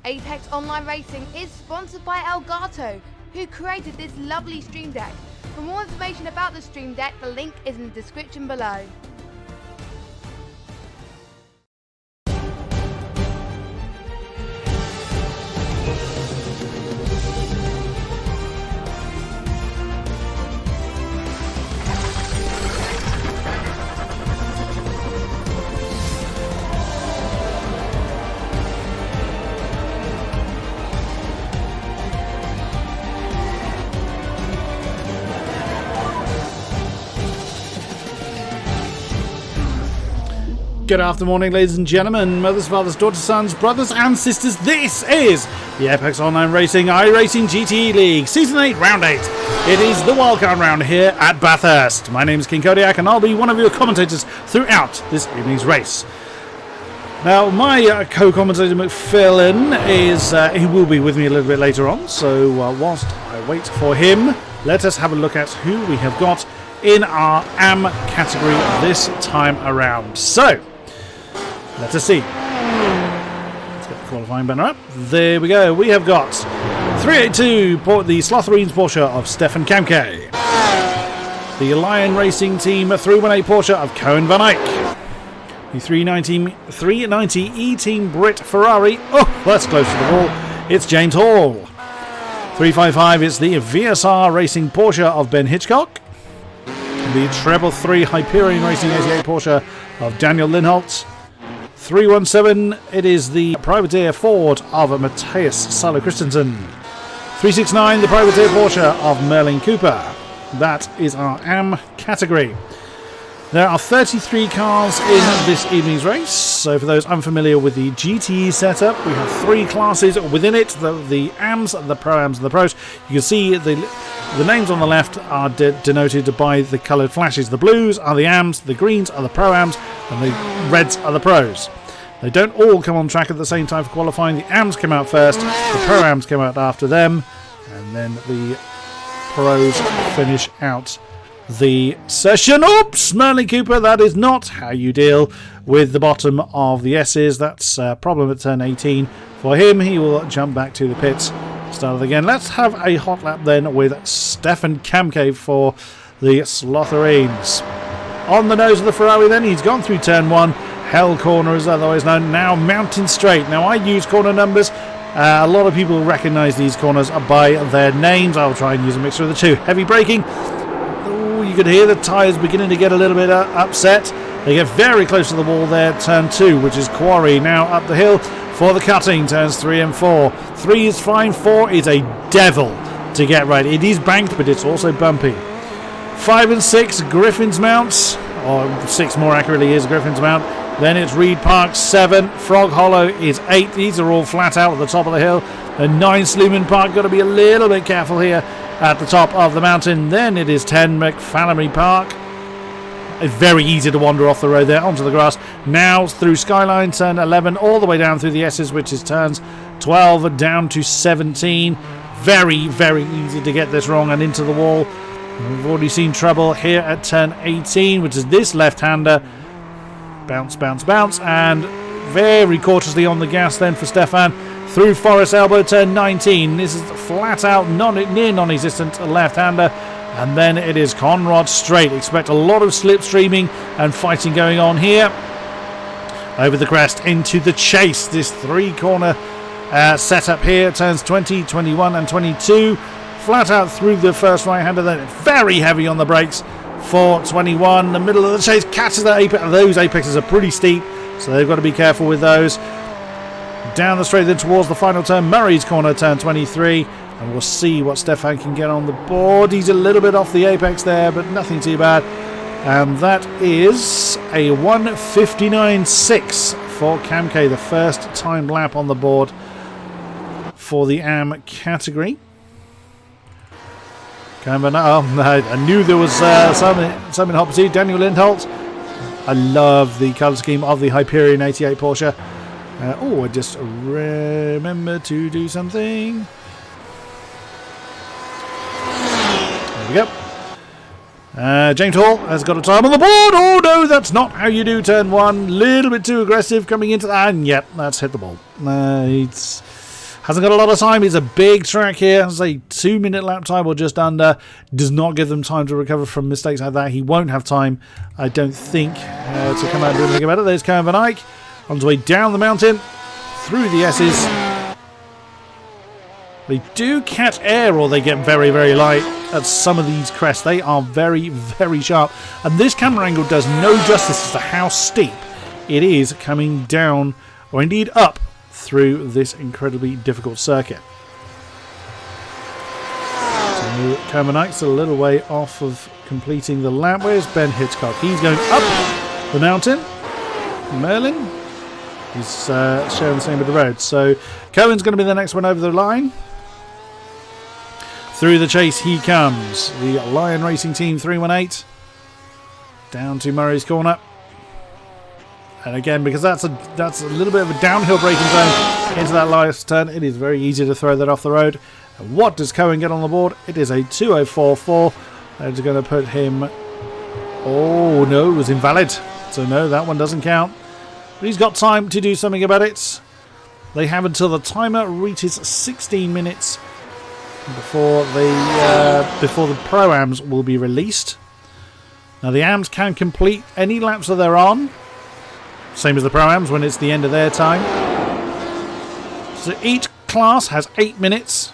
Apex Online Racing is sponsored by Elgato, who created this lovely Stream Deck. For more information about the Stream Deck, the link is in the description below. Good afternoon, ladies and gentlemen, mothers, fathers, daughters, sons, brothers and sisters. This is the Apex Online Racing iRacing GTE League Season 8 Round 8. It is the wildcard round here at Bathurst. My name is King-Kodiak and I'll be one of your commentators throughout this evening's race. Now, my co-commentator McPhillin he will be with me a little bit later on, so whilst I wait for him, let us have a look at who we have got in our AM category this time around. So, let us see. Let's get the qualifying banner up. There we go. We have got 382, the Slotherines Porsche of Stefan Kamke. The Online Racing Team 318 Porsche of Cohen Van Eyck. The 390 E-Team Brit Ferrari. Oh, that's close to the wall. It's James Hall. 355 is the VSR Racing Porsche of Ben Hitchcock. The 333 Hyperion Racing 88 Porsche of Daniel Linholt. 317, it is the Privateer Ford of Matthias Salo Christensen. 369, the Privateer Porsche of Merlin Cooper. That is our AM category. There are 33 cars in this evening's race, so for those unfamiliar with the GTE setup, we have 3 classes within it, the AMs, the Pro-Ams and the Pros. You can see the names on the left are denoted by the coloured flashes. The blues are the AMs, the greens are the Pro-Ams, and the reds are the Pros. They don't all come on track at the same time for qualifying. The AMs come out first, the Pro-Ams come out after them, and then the Pros finish out the session. Oops, Merlin Cooper, that is not how you deal with the bottom of the S's. That's a problem at turn 18 for him. He will jump back to the pits, start it again. Let's have a hot lap then with Stefan Kamke for the Slotherines. On the nose of the Ferrari then, he's gone through turn 1. Hell corner is otherwise known, now mountain straight. Now I use corner numbers. A lot of people recognise these corners by their names. I'll try and use a mixture of the two. Heavy braking. You could hear the tyres beginning to get a little bit upset. They get very close to the wall there. Turn 2, which is Quarry. Now up the hill for the cutting. Turns 3 and 4. 3 is fine. 4 is a devil to get right. It is banked, but it's also bumpy. 5 and 6, Griffin's Mount. Or 6 more accurately is Griffin's Mount. Then it's Reed Park. 7, Frog Hollow is 8. These are all flat out at the top of the hill. And 9, Sluman Park. Got to be a little bit careful here at the top of the mountain. Then it is 10, McFallery Park. It's very easy to wander off the road there onto the grass. Now through Skyline, turn 11, all the way down through the S's, which is turns 12 down to 17. Very, very easy to get this wrong and into the wall. We've already seen trouble here at turn 18, which is this left-hander. Bounce, bounce, bounce, and very cautiously on the gas then for Stefan. Through Forest Elbow, turn 19. This is flat out, near non-existent left-hander. And then it is Conrod straight. Expect a lot of slipstreaming and fighting going on here. Over the crest into the chase. This 3-corner setup here. Turns 20, 21 and 22. Flat out through the first right-hander. Then very heavy on the brakes for 21. The middle of the chase catches that apex. Those apexes are pretty steep, so they've got to be careful with those. Down the straight then towards the final turn, Murray's corner, turn 23, and we'll see what Stefan can get on the board. He's a little bit off the apex there, but nothing too bad. And that is a 1:59.6 for Camke, the first time lap on the board for the AM category. I knew there was something hot pursuit. Daniel Lindholt. I love the colour scheme of the Hyperion 88 Porsche. I just remember to do something. There we go. James Hall has got a time on the board. Oh no, that's not how you do turn one. Little bit too aggressive coming into that. And yep, that's hit the ball. It's hasn't got a lot of time. It's a big track here. It's a 2-minute lap time or just under. Does not give them time to recover from mistakes like that. He won't have time, I don't think, to come out and do anything about it. There's Karen Van Eyck on his way down the mountain through the S's. They do catch air or they get very, very light at some of these crests. They are very, very sharp. And this camera angle does no justice as to how steep it is coming down, or indeed up, through this incredibly difficult circuit. So Karen Van Eyck's a little way off of completing the lap. Where's Ben Hitchcock? He's going up the mountain. Merlin is sharing the same with the road. So Cohen's going to be the next one over the line. Through the chase he comes. The Lion Racing Team 318 down to Murray's Corner. And again, because that's a little bit of a downhill braking zone into that last turn, it is very easy to throw that off the road. And what does Cohen get on the board? It is a 2:04.4. That's going to put him... Oh no, it was invalid. So no, that one doesn't count. But he's got time to do something about it. They have until the timer reaches 16 minutes before the Pro-Ams will be released. Now the AMs can complete any laps that they're on. Same as the Pro-Ams when it's the end of their time. So each class has 8 minutes.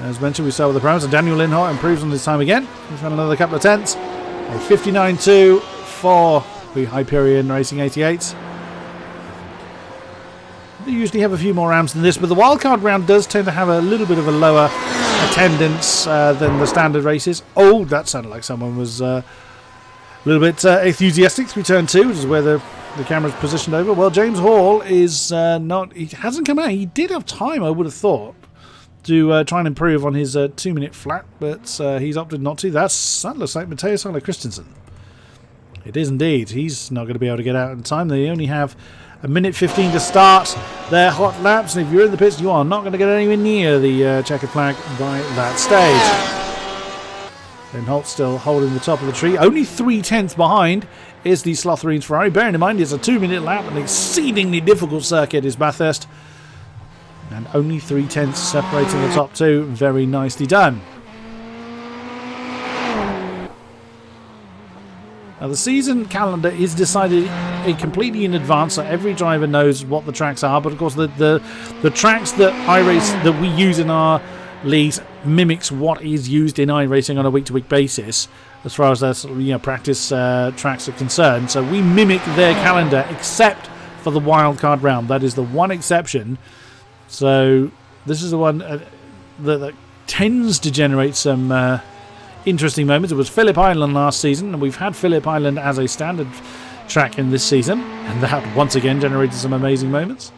As mentioned, we start with the Pro-Ams. And Daniel Lindholt improves on his time again. He's run another couple of tenths. A 59.2 for the Hyperion Racing 88. They usually have a few more AMs than this, but the wildcard round does tend to have a little bit of a lower attendance than the standard races. Oh, that sounded like someone was... a little bit enthusiastic through turn 2, which is where the camera's positioned over. Well, James Hall is not... He hasn't come out. He did have time, I would have thought, to try and improve on his 2-minute flat, but he's opted not to. That looks like Matteo Sala Christensen. It is indeed. He's not going to be able to get out in time. They only have a minute 15 to start their hot laps, and if you're in the pits, you are not going to get anywhere near the checkered flag by that stage. Lindholt still holding the top of the tree. Only 3 tenths behind is the Slotherines Ferrari. Bearing in mind it's a 2-minute lap. An exceedingly difficult circuit is Bathurst. And only 3 tenths separating the top two. Very nicely done. Now the season calendar is decided completely in advance, so every driver knows what the tracks are. But of course the tracks that that we use in our leagues mimics what is used in iRacing on a week-to-week basis as far as their practice tracks are concerned. So we mimic their calendar except for the wildcard round. That is the one exception. So this is the one that tends to generate some interesting moments. It was Phillip Island last season, and we've had Phillip Island as a standard track in this season, and that once again generated some amazing moments.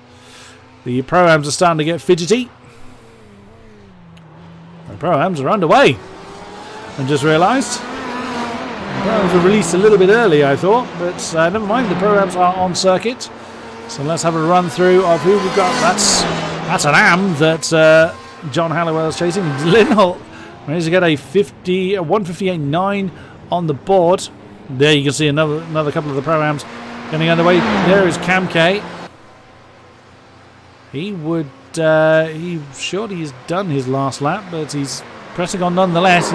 The Pro-Ams are starting to get fidgety. The Pro-Ams are underway. And just realised the Pro-Ams were released a little bit early, I thought, but never mind, the Pro-Ams are on circuit. So let's have a run through of who we've got. That's an AM that John Halliwell is chasing. Lindholt managed to get a 158.9 on the board. There you can see another couple of the Pro-Ams getting underway. There is Cam K. He surely has done his last lap, but he's pressing on nonetheless.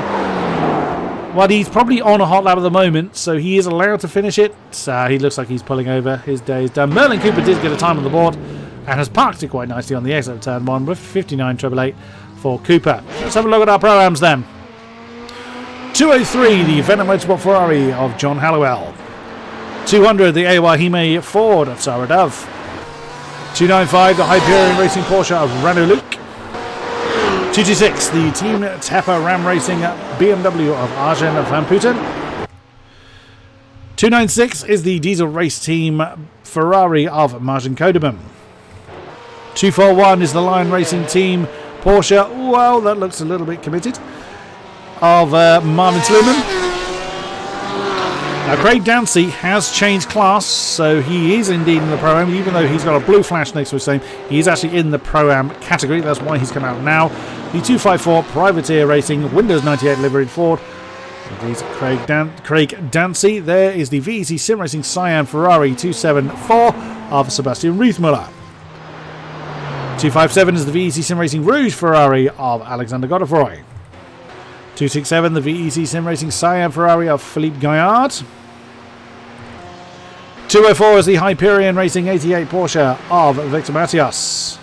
Well, he's probably on a hot lap at the moment, so he is allowed to finish it. He looks like he's pulling over. His day is done. Merlin Cooper did get a time on the board and has parked it quite nicely on the exit of turn 1 with 59.888 for Cooper. Let's have a look at our Pro-Ams then. 203, the Venom Motorsport Ferrari of John Halliwell. 200, the AOR Hime Ford of Sarah Dove. 295, the Hyperion Racing Porsche of Ranu Luke. 226, the Team Tepper Ram Racing BMW of Arjen van Putten. 296 is the diesel race team Ferrari of Martin Kodeman. 241 is the Lion Racing team Porsche. Well, that looks a little bit committed. Of Marvin Sluman. Now, Craig Dancy has changed class, so he is indeed in the Pro-Am, even though he's got a blue flash next to his name. He is actually in the Pro-Am category. That's why he's come out now. The 254 Privateer Racing Windows 98 liveried Ford. There's Craig Dancy. There is the VEC Sim Racing Cyan Ferrari 274 of Sebastian Ruthmuller. 257 is the VEC Sim Racing Rouge Ferrari of Alexander Godefroy. 267 the VEC Sim Racing Cyan Ferrari of Philippe Gaillard. 204 is the Hyperion Racing 88 Porsche of Victor Matias.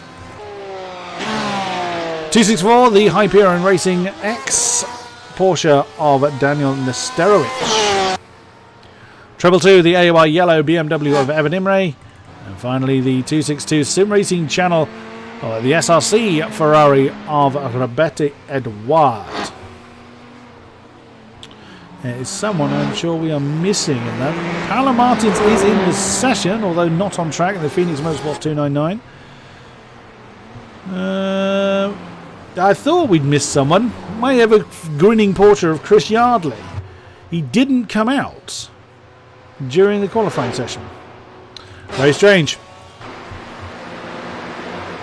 264 the Hyperion Racing X Porsche of Daniel Nesterovich. 222 the AOR Yellow BMW of Evan Imre. And finally the 262 Sim Racing Channel the SRC Ferrari of Roberto Edouard. There is someone I'm sure we are missing in that. Paolo Martins is in the session, although not on track in the Phoenix Motorsports 299. I thought we'd missed someone. May have a grinning Porsche of Chris Yardley. He didn't come out during the qualifying session. Very strange.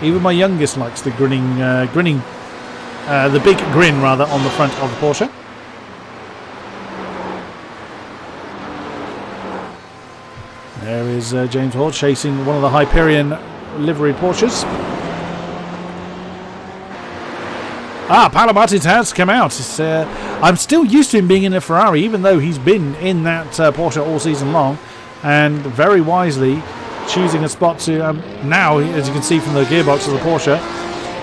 Even my youngest likes the the big grin rather on the front of the Porsche. There is James Hall chasing one of the Hyperion livery Porsches. Paolo Martins has come out. I'm still used to him being in a Ferrari, even though he's been in that Porsche all season long, and very wisely choosing a spot to now, as you can see from the gearbox of the Porsche,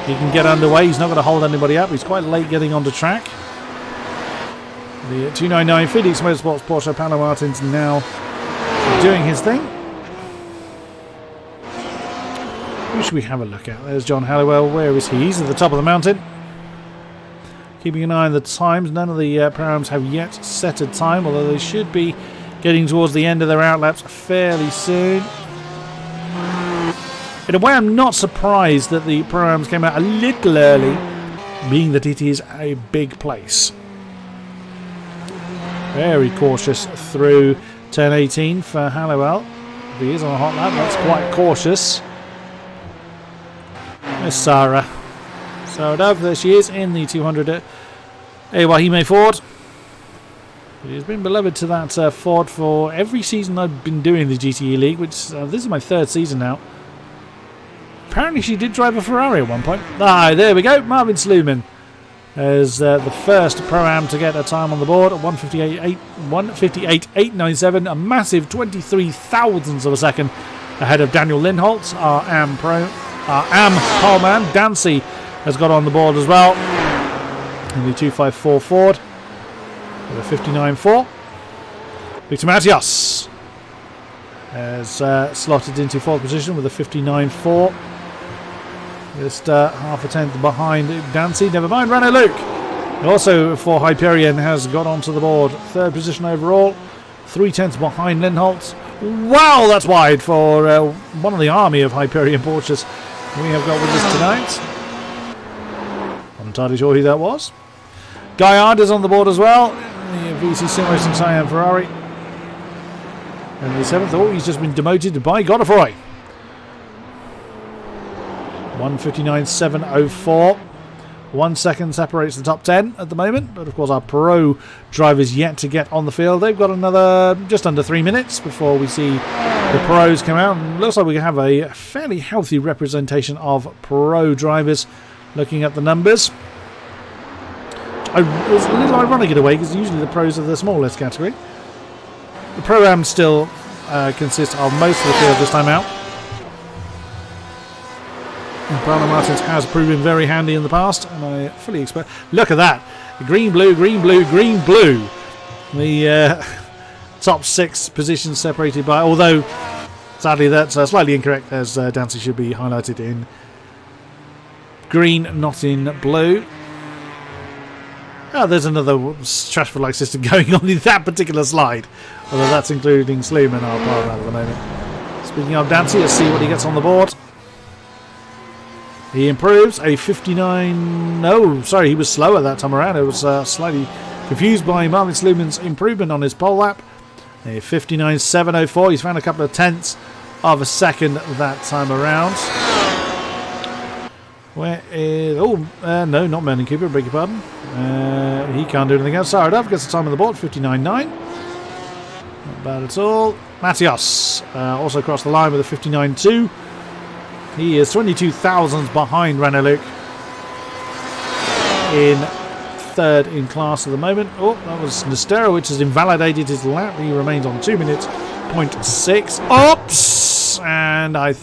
he can get underway. He's not going to hold anybody up. He's quite late getting onto track. The 299 Phoenix Motorsports Porsche, Paolo Martins now doing his thing. Who should we have a look at? There's John Halliwell. Where is he? He's at the top of the mountain. Keeping an eye on the times. None of the Pro-Ams have yet set a time, although they should be getting towards the end of their outlaps fairly soon. In a way, I'm not surprised that the Pro-Ams came out a little early, being that it is a big place. Very cautious through turn 18 for Halliwell. If he is on a hot lap, that's quite cautious. There's Sarah. So there she is in the 200 Wahime Ford. He has been beloved to that Ford for every season I've been doing the GTE League, which this is my third season now. Apparently she did drive a Ferrari at one point. There we go. Marvin Sluman as the first Pro-Am to get a time on the board at 158.897, a massive 23 thousandths of a second ahead of Daniel Lindholtz, our AM poleman. Dancy has got on the board as well in the 254 Ford with a 59.4. Victor Matias has slotted into fourth position with a 59.4. Just half a tenth behind Dancy. Never mind, Renault Luke. Also for Hyperion has got onto the board. Third position overall. 3 tenths behind Lindholtz. Wow, that's wide for one of the army of Hyperion Porsches we have got with us tonight. I'm entirely sure who that was. Gaillard is on the board as well. The VC Sim Racing Cyan Ferrari. And the 7th. Oh, he's just been demoted by Godefroy. 159.704. 1 second separates the top 10 at the moment, but of course our pro drivers yet to get on the field. They've got another just under 3 minutes before we see the pros come out, and looks like we have a fairly healthy representation of pro drivers looking at the numbers. It's a little ironic in a way, because usually the pros are the smallest category. The Pro-Am still consists of most of the field this time out. Paolo Martins has proven very handy in the past, and I fully expect... Look at that! Green, blue, green, blue, green, blue. The top 6 positions separated by... Although, sadly, that's slightly incorrect, as Dancy should be highlighted in green, not in blue. Oh, there's another Stratford-like system going on in that particular slide. Although that's including Sluman, our partner at the moment. Speaking of Dancy, let's see what he gets on the board. He improves a 59... No, sorry, he was slower that time around. It was slightly confused by Marvin Sluman's improvement on his pole lap. A 59.704. He's found a couple of tenths of a second that time around. Where is... Oh, no, not Merlin Cooper, beg your pardon. He can't do anything else. Saradov gets the time on the board, 59.9. Not bad at all. Matthias also crossed the line with a 59.2. He is 22 thousandths behind Renault Luke in third in class at the moment. Oh, that was Nestero, which has invalidated his lap. He remains on 2 minutes, 0.6. Oops! And I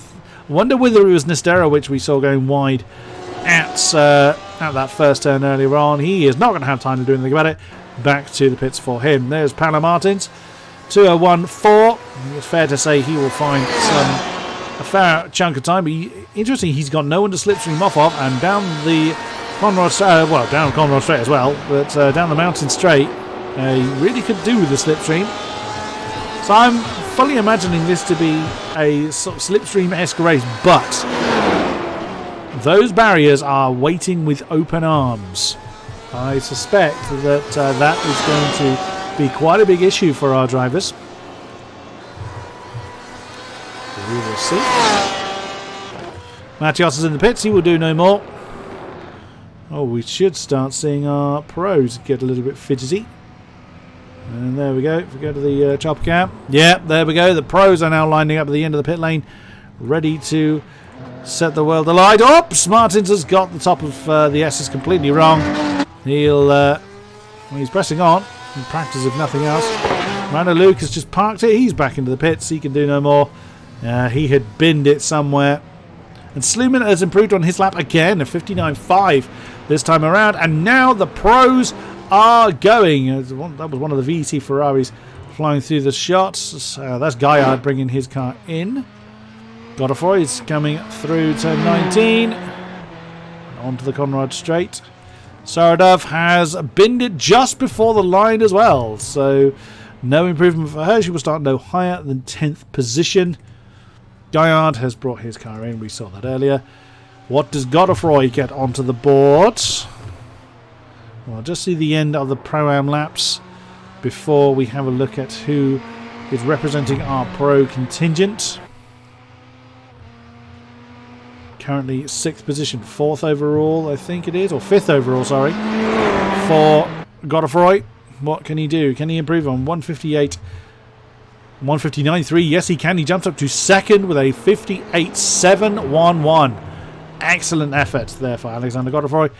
wonder whether it was Nestero, which we saw going wide at that first turn earlier on. He is not going to have time to do anything about it. Back to the pits for him. There's Paolo Martins, 2:01.4. It's fair to say he will find a fair chunk of time. But interesting, he's got no one to slipstream off of, and down the Conrad, down Conrad Straight as well, but down the mountain straight, he really could do with the slipstream. So I'm fully imagining this to be a sort of slipstream-esque race, but those barriers are waiting with open arms. I suspect that that is going to be quite a big issue for our drivers. We will see. Matthias is in the pits. He will do no more. Oh, we should start seeing our pros get a little bit fidgety. And there we go. If we go to the chopper cam. Yeah, there we go. The pros are now lining up at the end of the pit lane, ready to set the world alight. Oops! Martins has got the top of the S's completely wrong. He's pressing on in practice, if nothing else. Rana Luke has just parked it. He's back into the pits. He can do no more. He had binned it somewhere. And Sluman has improved on his lap again, a 59.5 this time around. And now the pros are going. That was one of the VT Ferraris flying through the shots. That's Gaillard bringing his car in. Godefroy is coming through turn 19. Onto the Conrad Straight. Saradov has binned it just before the line as well. So no improvement for her. She will start no higher than 10th position. Gaillard has brought his car in. We saw that earlier. What does Godefroy get onto the board? Well, just see the end of the Pro-Am laps before we have a look at who is representing our pro contingent. Currently 6th position, 4th overall, I think it is, or 5th overall, sorry, for Godefroy. What can he do? Can he improve on 158? 159.3, yes he can. He jumps up to 2nd with a 58.711. Excellent effort there for Alexander Godefroy.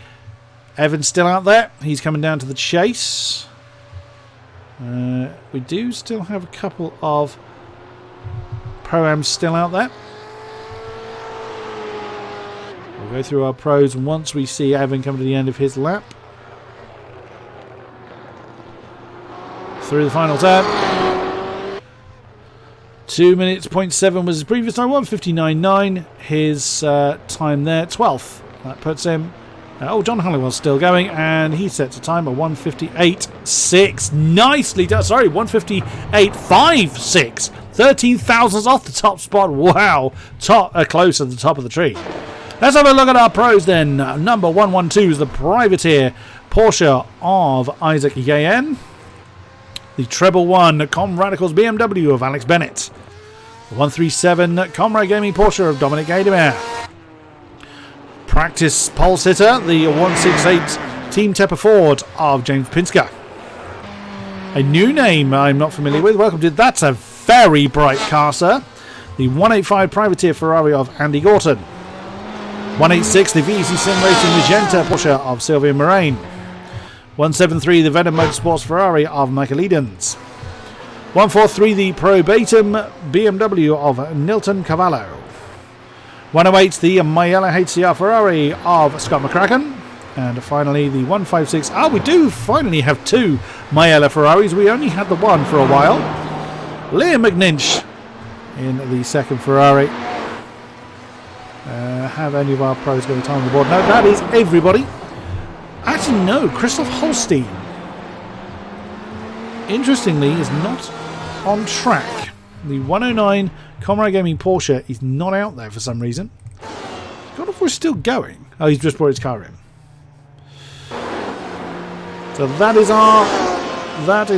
Evan's still out there. He's coming down to the chase. We do still have a couple of Pro-Ams still out there. We'll go through our pros once we see Evan come to the end of his lap. Through the final turn. 2 minutes, 0.7 was his previous time, 1:59.9. His time there, 12th. That puts him... John Halliwell's still going, and he sets a time of 1:58.6. Nicely done. Sorry, 1:58.56. 13 thousandths off the top spot. Wow. Close at the top of the tree. Let's have a look at our pros then. Number 112 is the privateer Porsche of Isaac Yayen. The treble one Comradicals BMW of Alex Bennett. The 137 Comrade Gaming Porsche of Dominic Gaidemer. Practice pole sitter, the 168 Team Tepper Ford of James Pinsker. A new name I'm not familiar with. Welcome to That's a Very Bright Car, sir. The 185 Privateer Ferrari of Andy Gorton. 186 the VEC Sim Racing Magenta Porsche of Sylvia Moraine. 173 the Venom Motorsports Ferrari of Michael Edens. 143 the Probatum BMW of Nilton Cavallo. 108 the Mayella HCR Ferrari of Scott McCracken. And finally the 156. We do finally have two Mayella Ferraris. We only had the one for a while. Liam McNinch in the second Ferrari. Have any of our pros got a time on the board? No, that is everybody. Actually, no. Christoph Holstein, interestingly, is not on track. The 109 Comrade Gaming Porsche is not out there for some reason. God, if we're still going. Oh, he's just brought his car in. So that is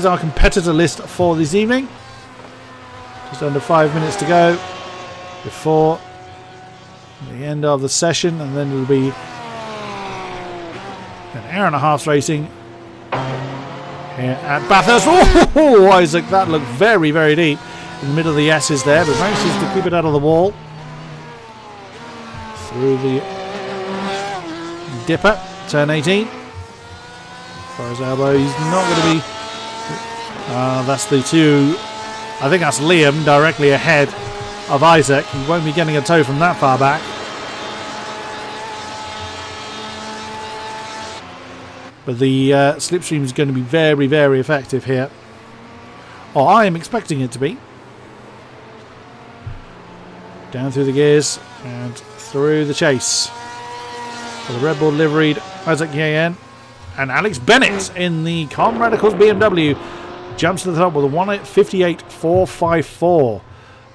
our competitor list for this evening. Just under 5 minutes to go before the end of the session, and then it'll be an hour and a half's racing here at Bathurst. Oh, Isaac, that looked very, very deep in the middle of the S's there, but manages to keep it out of the wall. Through the dipper, turn 18. As far as elbow, he's not going to be... that's the two... I think that's Liam directly ahead of Isaac. He won't be getting a tow from that far back. But the slipstream is going to be very, very effective here. Or I am expecting it to be. Down through the gears and through the chase. For the Red Bull liveried Isaac Yayan and Alex Bennett in the Comradicals BMW. Jumps to the top with a 1:58.454.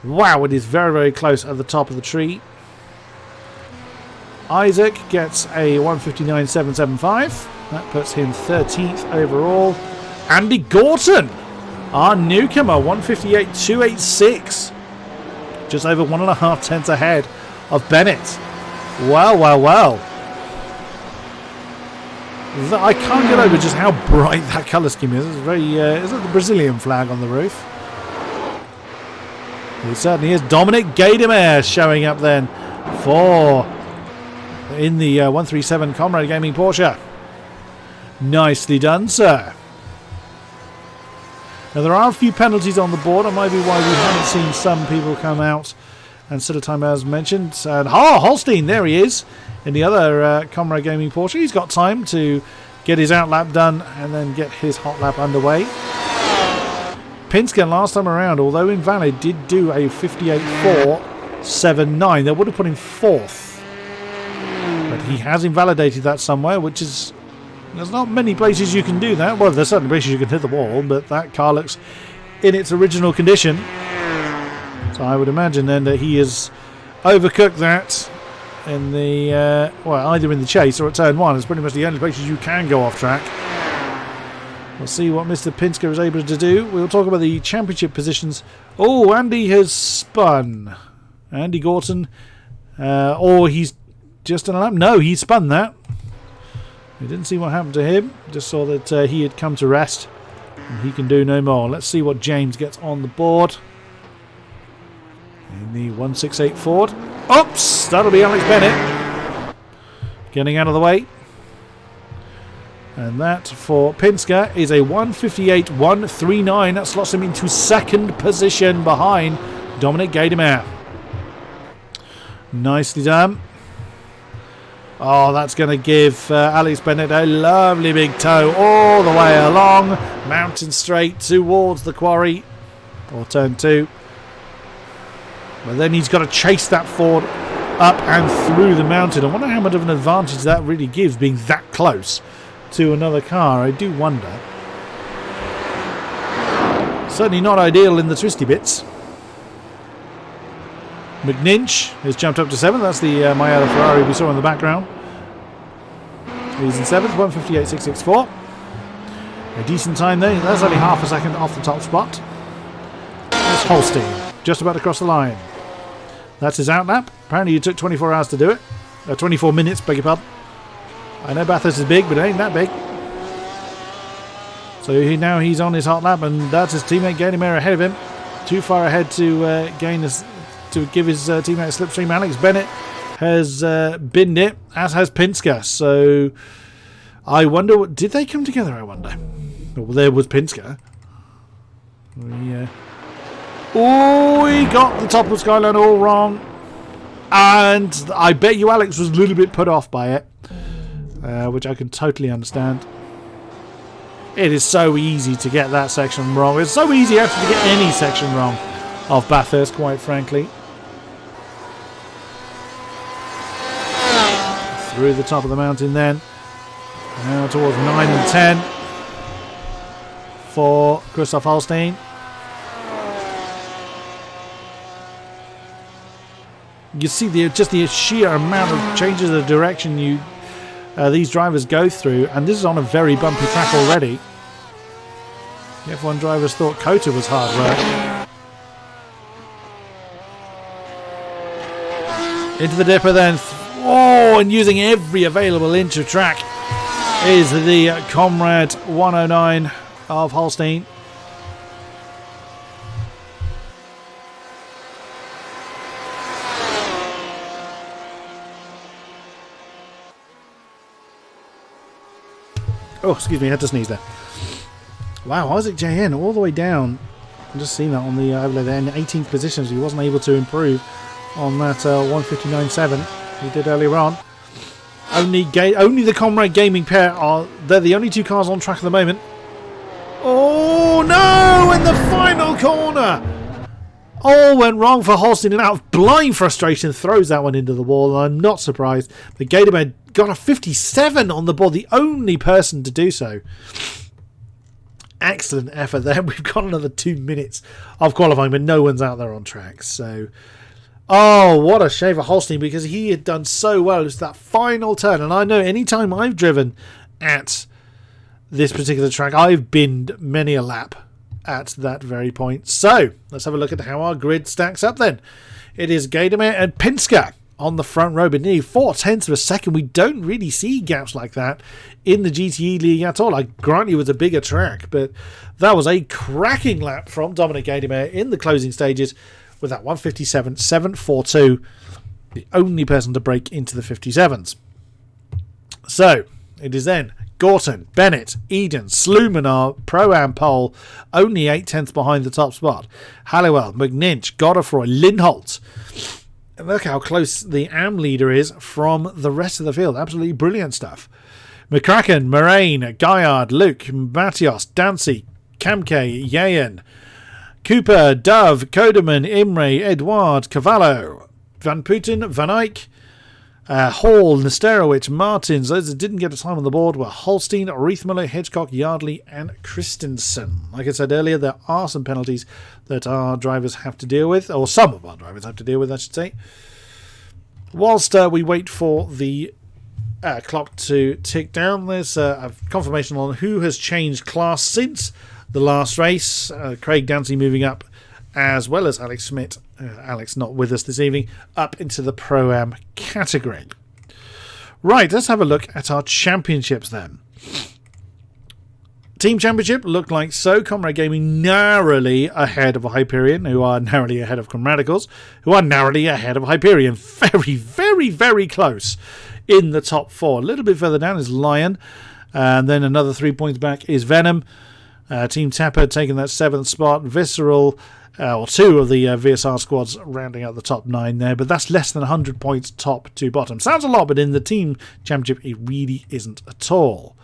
Wow, it is very, very close at the top of the tree. Isaac gets a 1:59.775. That puts him 13th overall. Andy Gorton, our newcomer, 1:58.286. Just over 1.5 tenths ahead of Bennett. Well, well, well. I can't get over just how bright that colour scheme is. It's very, is it the Brazilian flag on the roof? It certainly is. Dominic Gaydemeyer showing up then for in the 137 Comrade Gaming Porsche. Nicely done, sir. Now there are a few penalties on the board. That might be why we haven't seen some people come out and set a time as mentioned. And Holstein, there he is. In the other Comrade Gaming Porsche, he's got time to get his outlap done and then get his hot lap underway. Pinsken last time around, although invalid, did do a 58.479. That would have put him 4th. But he has invalidated that somewhere, which is... There's not many places you can do that. Well, there's certainly places you can hit the wall, but that car looks in its original condition. So I would imagine then that he has overcooked that in the well, either in the chase or at turn 1. It's pretty much the only places you can go off track. We'll see what Mr. Pinsker is able to do. We'll talk about the championship positions. Oh, Andy has spun. Andy Gorton. Or he's just on a lap. No, he spun that. We didn't see what happened to him. Just saw that he had come to rest. And he can do no more. Let's see what James gets on the board. In the 168 Ford. Oops! That'll be Alex Bennett. Getting out of the way. And that for Pinsker is a 1:58.139. That slots him into 2nd position behind Dominic Gaydemeyer. Nicely done. Oh, that's going to give Alex Bennett a lovely big tow all the way along. Mountain straight towards the quarry. Or turn 2. But then he's got to chase that Ford up and through the mountain. I wonder how much of an advantage that really gives, being that close to another car. I do wonder. Certainly not ideal in the twisty bits. McNinch has jumped up to 7th. That's the Mayada Ferrari we saw in the background. He's in 7th, 1:58.664. A decent time there. That's only half a second off the top spot. That's Holstein, just about to cross the line. That's his outlap. Apparently it took 24 hours to do it. 24 minutes, beg your pardon. I know Bathurst is big, but it ain't that big. So now he's on his hot lap, and that's his teammate Gaydemeyer ahead of him. Too far ahead to gain this, to give his teammate a slipstream. Alex Bennett has binned it, as has Pinsker. So I wonder, did they come together? I wonder. Well, there was Pinsker. Oh, he got the top of Skyline all wrong. And I bet you Alex was a little bit put off by it. Which I can totally understand. It is so easy to get that section wrong. It's so easy actually to get any section wrong of Bathurst, quite frankly. Through the top of the mountain then. Now towards 9 and 10 for Christoph Holstein. You see just the sheer amount of changes of direction these drivers go through, and this is on a very bumpy track already. The F1 drivers thought COTA was hard work. Into the dipper then. Oh, and using every available inch of track is the Comrade 109 of Holstein. Oh, excuse me, I had to sneeze there. Wow, Isaac JN all the way down. I've just seen that on the overlay there in 18th position, so he wasn't able to improve on that 159.7 he did earlier on. Only the Comrade Gaming pair they're the only two cars on track at the moment. Oh no! In the final corner! All went wrong for Holstein, and out of blind frustration throws that one into the wall, and I'm not surprised. But Gatorman got a 57 on the board, the only person to do so. Excellent effort there. We've got another 2 minutes of qualifying, but no one's out there on track. So, oh, what a shame for Holstein, because he had done so well. It was that final turn, and I know any time I've driven at this particular track, I've binned many a lap at that very point. So let's have a look at how our grid stacks up then. It is Gatormare and Pinsker on the front row, but nearly 0.4 of a second. We don't really see gaps like that in the GTE League at all. I grant you it was a bigger track, but that was a cracking lap from Dominic Gatormare in the closing stages with that 157.742, the only person to break into the 57s. So it is then Gorton, Bennett, Eden, Sluman are Pro-Am pole, only 0.8 behind the top spot. Halliwell, McNinch, Godefroy, Lindholt. And look how close the AM leader is from the rest of the field. Absolutely brilliant stuff. McCracken, Moraine, Guyard, Luke, Matios, Dancy, Kamke, Yayan, Cooper, Dove, Kodeman, Imre, Edouard, Cavallo, Van Putten, Van Eyck, Hall, Nesterowicz, Martins. Those that didn't get a time on the board were Holstein, Riethmüller, Hitchcock, Yardley and Christensen. Like I said earlier, there are some penalties that our drivers have to deal with, or some of our drivers have to deal with, I should say. Whilst we wait for the clock to tick down, there's a confirmation on who has changed class since the last race. Craig Dancy moving up, as well as Alex Schmidt, Alex not with us this evening, up into the Pro-Am category. Right, let's have a look at our championships then. Team Championship looked like so. Comrade Gaming narrowly ahead of Hyperion, who are narrowly ahead of Comradicals, who are narrowly ahead of Hyperion. Very, very, very close in the top four. A little bit further down is Lion, and then another 3 points back is Venom. Team Tapper taking that 7th spot. Visceral, or two of the VSR squads rounding out the top 9 there, but that's less than 100 points top to bottom. Sounds a lot, but in the Team Championship, it really isn't at all.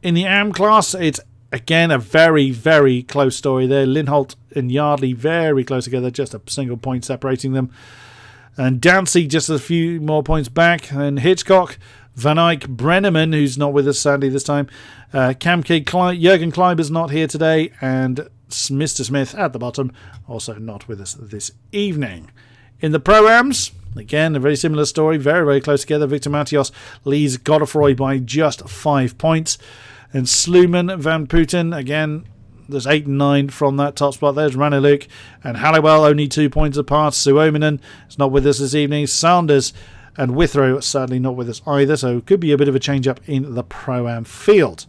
In the AM class, it's again a very, very close story there. Lindholt and Yardley very close together, just a single point separating them. And Dancy just a few more points back. And Hitchcock, Van Eyck, Brenneman, who's not with us sadly this time. Kamke, Jürgen Kleiber's not here today. And Mr. Smith at the bottom, also not with us this evening. In the Pro-Ams, again, a very similar story. Very, very close together. Victor Matios leads Godefroy by just 5 points. And Sluman, Van Putten, again, there's 8 and 9 from that top spot. There's Raneluk and Halliwell, only 2 points apart. Suominen is not with us this evening. Sanders and Withrow certainly not with us either, so it could be a bit of a change-up in the Pro-Am field.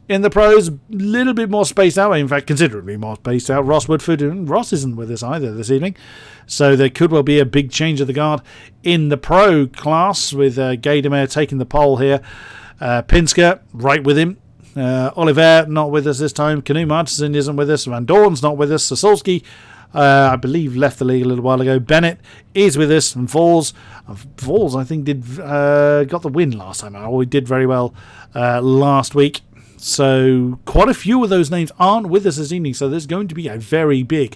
In the pros, a little bit more spaced out. In fact, considerably more spaced out. Ross Woodford, and Ross isn't with us either this evening. So there could well be a big change of the guard in the pro class with Gatormare taking the pole here. Pinsker right with him. Oliver not with us this time. Canoe Martinson isn't with us. Van Dorn's not with us. Sasulski, I believe, left the league a little while ago. Bennett is with us. And Falls, I think, got the win last time. Oh, he did very well last week. So quite a few of those names aren't with us this evening. So there's going to be a very big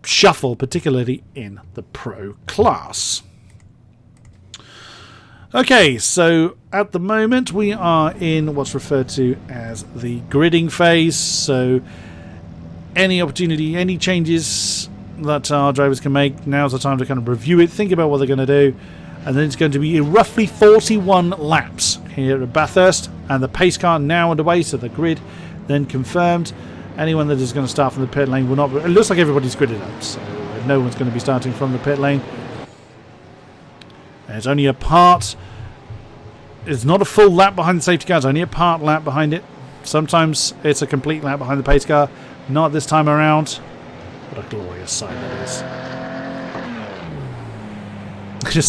shuffle, particularly in the pro class. Okay, so at the moment we are in what's referred to as the gridding phase. So any opportunity, any changes that our drivers can make, now's the time to kind of review it, think about what they're going to do. And then it's going to be roughly 41 laps here at Bathurst. And the pace car now underway, so the grid then confirmed. Anyone that is going to start from the pit lane will not... It looks like everybody's gridded up, so no one's going to be starting from the pit lane. There's only a part... It's not a full lap behind the safety car, it's only a part lap behind it. Sometimes it's a complete lap behind the pace car. Not this time around. What a glorious sight that is.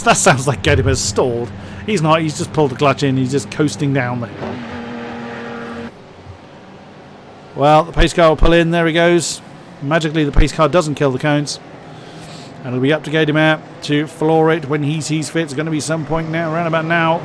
That sounds like Gadimer's stalled. He's not, he's just pulled the clutch in, he's just coasting down the hill. Well, the pace car will pull in, there he goes. Magically the pace car doesn't kill the cones. And it'll be up to Gadimer to floor it when he sees fit. It's going to be some point now, around about now.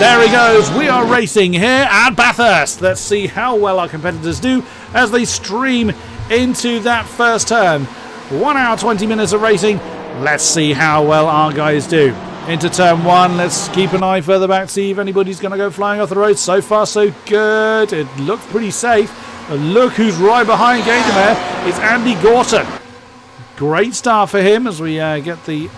There he goes. We are racing here at Bathurst. Let's see how well our competitors do as they stream into that first turn. 1 hour 20 minutes of racing. Let's see how well our guys do. Into turn 1. Let's keep an eye further back, see if anybody's going to go flying off the road. So far so good. It looks pretty safe. But look who's right behind Gadimer. It's Andy Gorton. Great start for him as we get the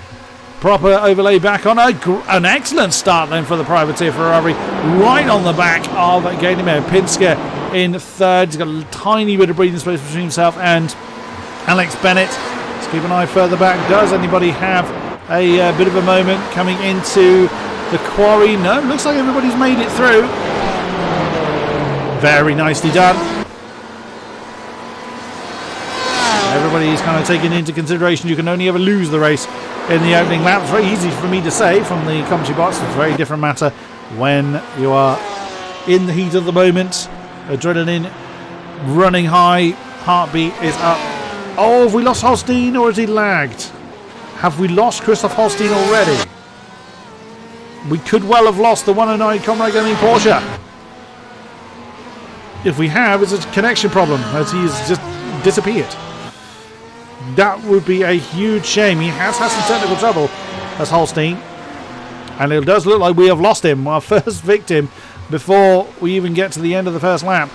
proper overlay back on. An excellent start then for the privateer Ferrari, right on the back of Gadimer. Pinsker in third. He's got a tiny bit of breathing space between himself and Alex Bennett. Let's keep an eye further back. Does anybody have a bit of a moment coming into the quarry? No, looks like everybody's made it through. Very nicely done. Everybody's kind of taken into consideration you can only ever lose the race in the opening lap. It's very easy for me to say from the commentary box. It's a very different matter when you are in the heat of the moment. Adrenaline running high. Heartbeat is up. Oh, have we lost Holstein or has he lagged? Have we lost Christoph Holstein already? We could well have lost the 109 Comrade Gaming Porsche. If we have, it's a connection problem as he's just disappeared. That would be a huge shame. He has had some technical trouble as Holstein. And it does look like we have lost him. Our first victim before we even get to the end of the first lap.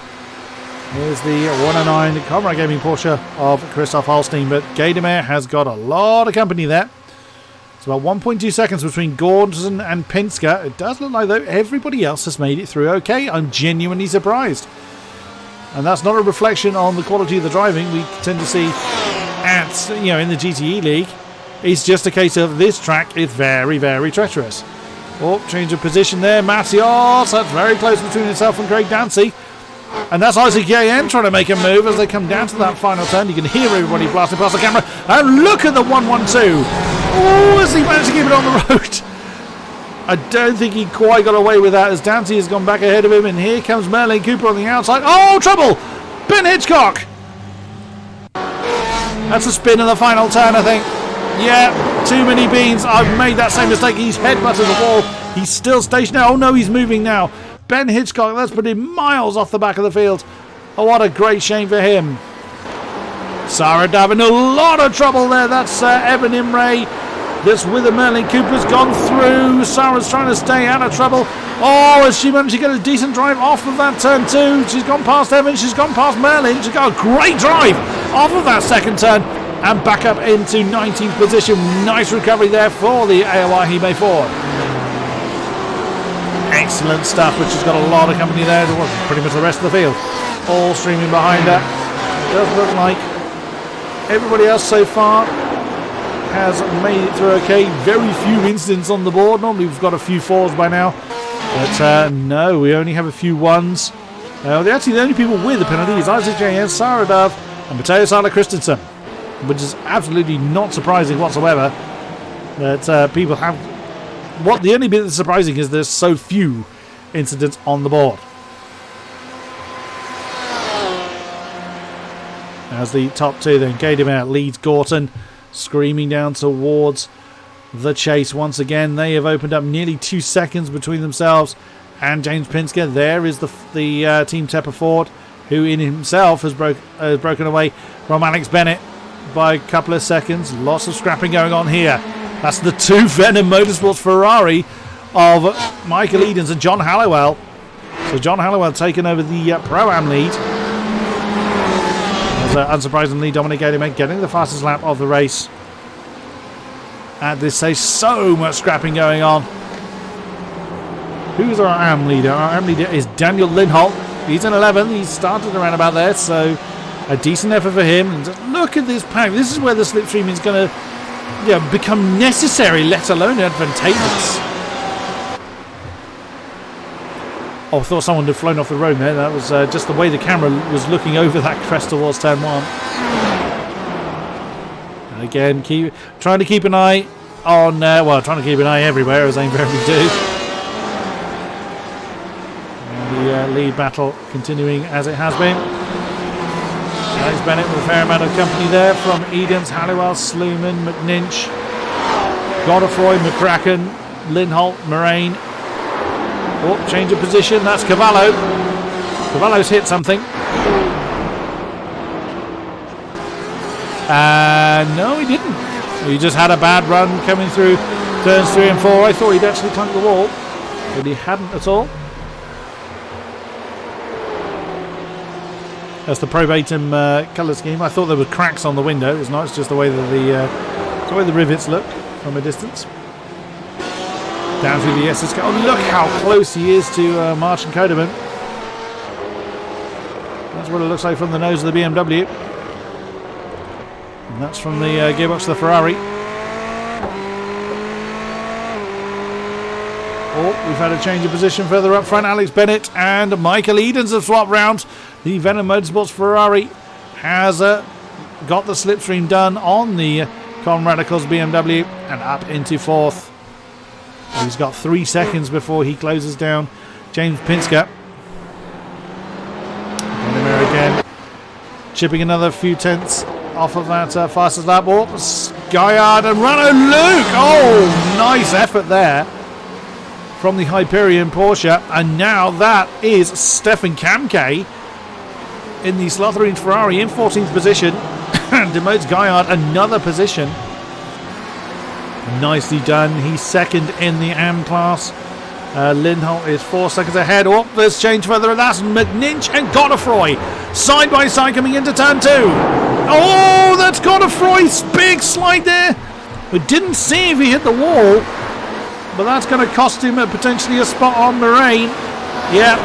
Here's the 109 Comrade Gaming Porsche of Christoph Holstein. But Gadimer has got a lot of company there. It's about 1.2 seconds between Gordon and Pinsker. It does look like though everybody else has made it through okay. I'm genuinely surprised. And that's not a reflection on the quality of the driving we tend to see at, in the GTE League. It's just a case of this track is very, very treacherous. Oh, change of position there. Matthias, that's very close between himself and Craig Dancy. And that's Isaac Yayen trying to make a move as they come down to that final turn. You can hear everybody blasting past the camera. And look at the 112. Oh, as he managed to keep it on the road. I don't think he quite got away with that as Dancy has gone back ahead of him. And here comes Merlin Cooper on the outside. Oh, trouble! Ben Hitchcock! That's a spin in the final turn, I think. Yeah, too many beans. I've made that same mistake. He's headbutted the wall. He's still stationary. Oh, no, he's moving now. Ben Hitchcock, that's put him miles off the back of the field. Oh, what a great shame for him. Sarah Dav in a lot of trouble there. That's Evan Imre. This with the Merlin Cooper's gone through. Sarah's trying to stay out of trouble. Oh, has she managed to get a decent drive off of that turn two? She's gone past Evan. She's gone past Merlin. She's got a great drive off of that second turn and back up into 19th position. Nice recovery there for the AOR Hime Ford. Excellent stuff, which has got a lot of company there. Pretty much the rest of the field all streaming behind her. It does look like everybody else so far has made it through okay. Very few incidents on the board. Normally we've got a few fours by now, but no, we only have a few ones. Actually, the only people with the penalty is Isaac J.S., Sarah Dove and Matteo Sala Christensen, which is absolutely not surprising whatsoever that people have. The only bit that's surprising is there's so few incidents on the board. As the top two then, Gadimer leads Gorton, screaming down towards the chase once again. They have opened up nearly 2 seconds between themselves and James Pinsker. There is the Team Tepper Ford, who in himself has broken away from Alex Bennett by a couple of seconds. Lots of scrapping going on here. That's the two Venom Motorsports Ferrari of Michael Edens and John Hallowell. So John Hallowell taking over the Pro-Am lead. As unsurprisingly, Dominic Galimate getting the fastest lap of the race. At this stage, so much scrapping going on. Who's our AM leader? Our AM leader is Daniel Lindholt. He's in 11th. He started around about there, so a decent effort for him. And look at this pack. This is where the slipstream is going to become necessary, let alone advantageous. Oh, I thought someone had flown off the road there. That was just the way the camera was looking over that crest towards turn 1. And again, trying to keep an eye on, trying to keep an eye everywhere, as they invariably do. And the lead battle continuing as it has been. Alex Bennett with a fair amount of company there from Edens, Halliwell, Sluman, McNinch, Godefroy, McCracken, Lindholt, Moraine. Oh, change of position. That's Cavallo. Cavallo's hit something. No, he didn't. He just had a bad run coming through turns 3 and 4. I thought he'd actually clunked the wall, but he hadn't at all. That's the Probatum colour scheme. I thought there were cracks on the window. It's not. It's just the way that the rivets look from a distance. Down through the SS. Oh, look how close he is to Martin Kodeman. That's what it looks like from the nose of the BMW. And that's from the gearbox of the Ferrari. Oh, we've had a change of position further up front. Alex Bennett and Michael Edens have swapped round. The Venom Motorsports Ferrari has got the slipstream done on the Conradicals BMW and up into 4th. He's got 3 seconds before he closes down James Pinsker. Again, chipping another few tenths off of that fastest lap. Oh, Skyard and Renault Luke. Oh, nice effort there from the Hyperion Porsche. And now that is Stefan Kamke in the Slotherine Ferrari in 14th position. And demotes Gaillard another position. Nicely done. He's second in the AM class. Lindholt is 4 seconds ahead. Oh, there's change further. That's McNinch and Godefroy side by side coming into turn 2. Oh, that's Godefroy's big slide there. We didn't see if he hit the wall, but that's going to cost him potentially a spot on Moraine. Yeah,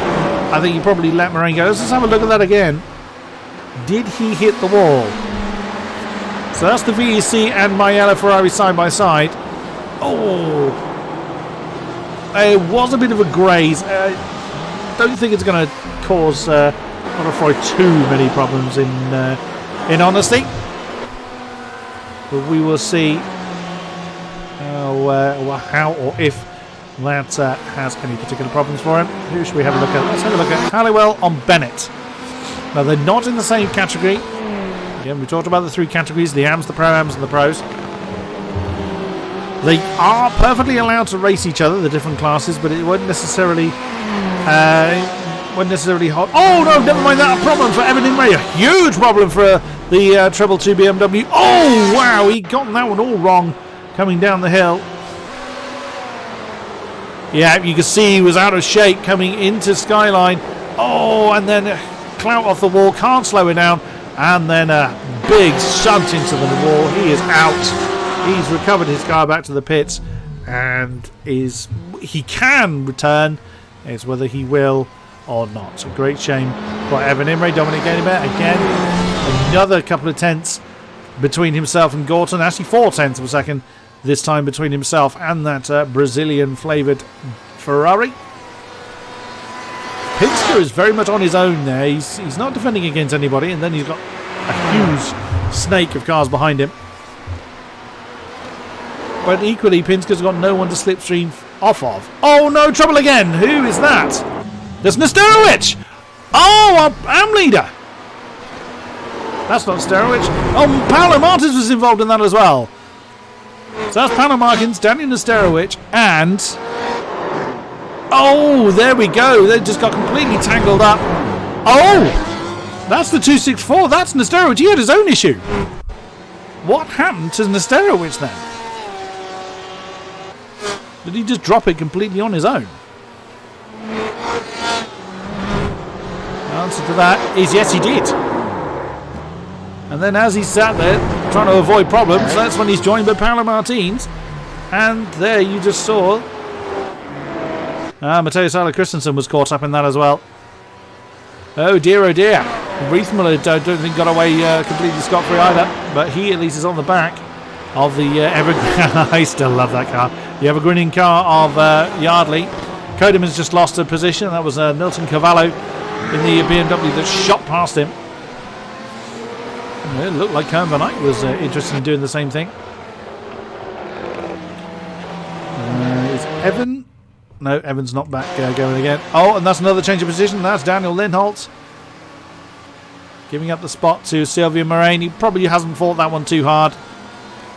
I think he probably let Moraine go. Let's just have a look at that again. Did he hit the wall? So that's the VEC and Maiella Ferrari side by side. Oh, it was a bit of a graze. Don't think it's going to cause Godefroy too many problems in honesty. But we will see how or if that has any particular problems for him. Who should we have a look at? Let's have a look at Halliwell on Bennett. Now they're not in the same category. Again, we talked about the 3 categories: the AMs, the Pro-Ams and the Pros. They are perfectly allowed to race each other, the different classes, but it won't necessarily hold. Oh no, never mind that. A problem for Evan Inray. A huge problem for the Treble 2 BMW. Oh wow, he got that one all wrong coming down the hill. Yeah, you can see he was out of shape coming into Skyline. Oh, and then clout off the wall, can't slow it down. And then a big shunt into the wall. He is out. He's recovered his car back to the pits, and he can return. It's whether he will or not. A great shame for Evan Imre. Dominic Gainibert again. Another couple of tenths between himself and Gorton. Actually 4 tenths of a second this time between himself and that Brazilian flavoured Ferrari. Pinsker is very much on his own there. He's not defending against anybody, and then he's got a huge snake of cars behind him. But equally, Pinsker's got no one to slipstream off of. Oh no, trouble again! Who is that? There's Nesterowicz! Oh, our AM leader! That's not Nesterowicz. Oh, Paolo Martins was involved in that as well. So that's Paolo Martins, Daniel Nesterowicz, and... Oh, there we go. They just got completely tangled up. Oh! That's the 264. That's Nesterowicz. He had his own issue. What happened to Nesterowicz then? Did he just drop it completely on his own? The answer to that is yes, he did. And then as he sat there trying to avoid problems, that's when he's joined by Paolo Martins. And there you just saw Matteo Salo Christensen was caught up in that as well. Oh dear, oh dear. Reithmuller, I don't think got away completely scot-free either, but he at least is on the back of the I still love that car. The evergreening car of Yardley. Kodeman's just lost a position. That was Milton Cavallo in the BMW that shot past him. It looked like Kern Van Eyck was interested in doing the same thing. Is Evan? No, Evan's not back going again. Oh, and that's another change of position. That's Daniel Lindholt giving up the spot to Sylvia Moraine. He probably hasn't fought that one too hard.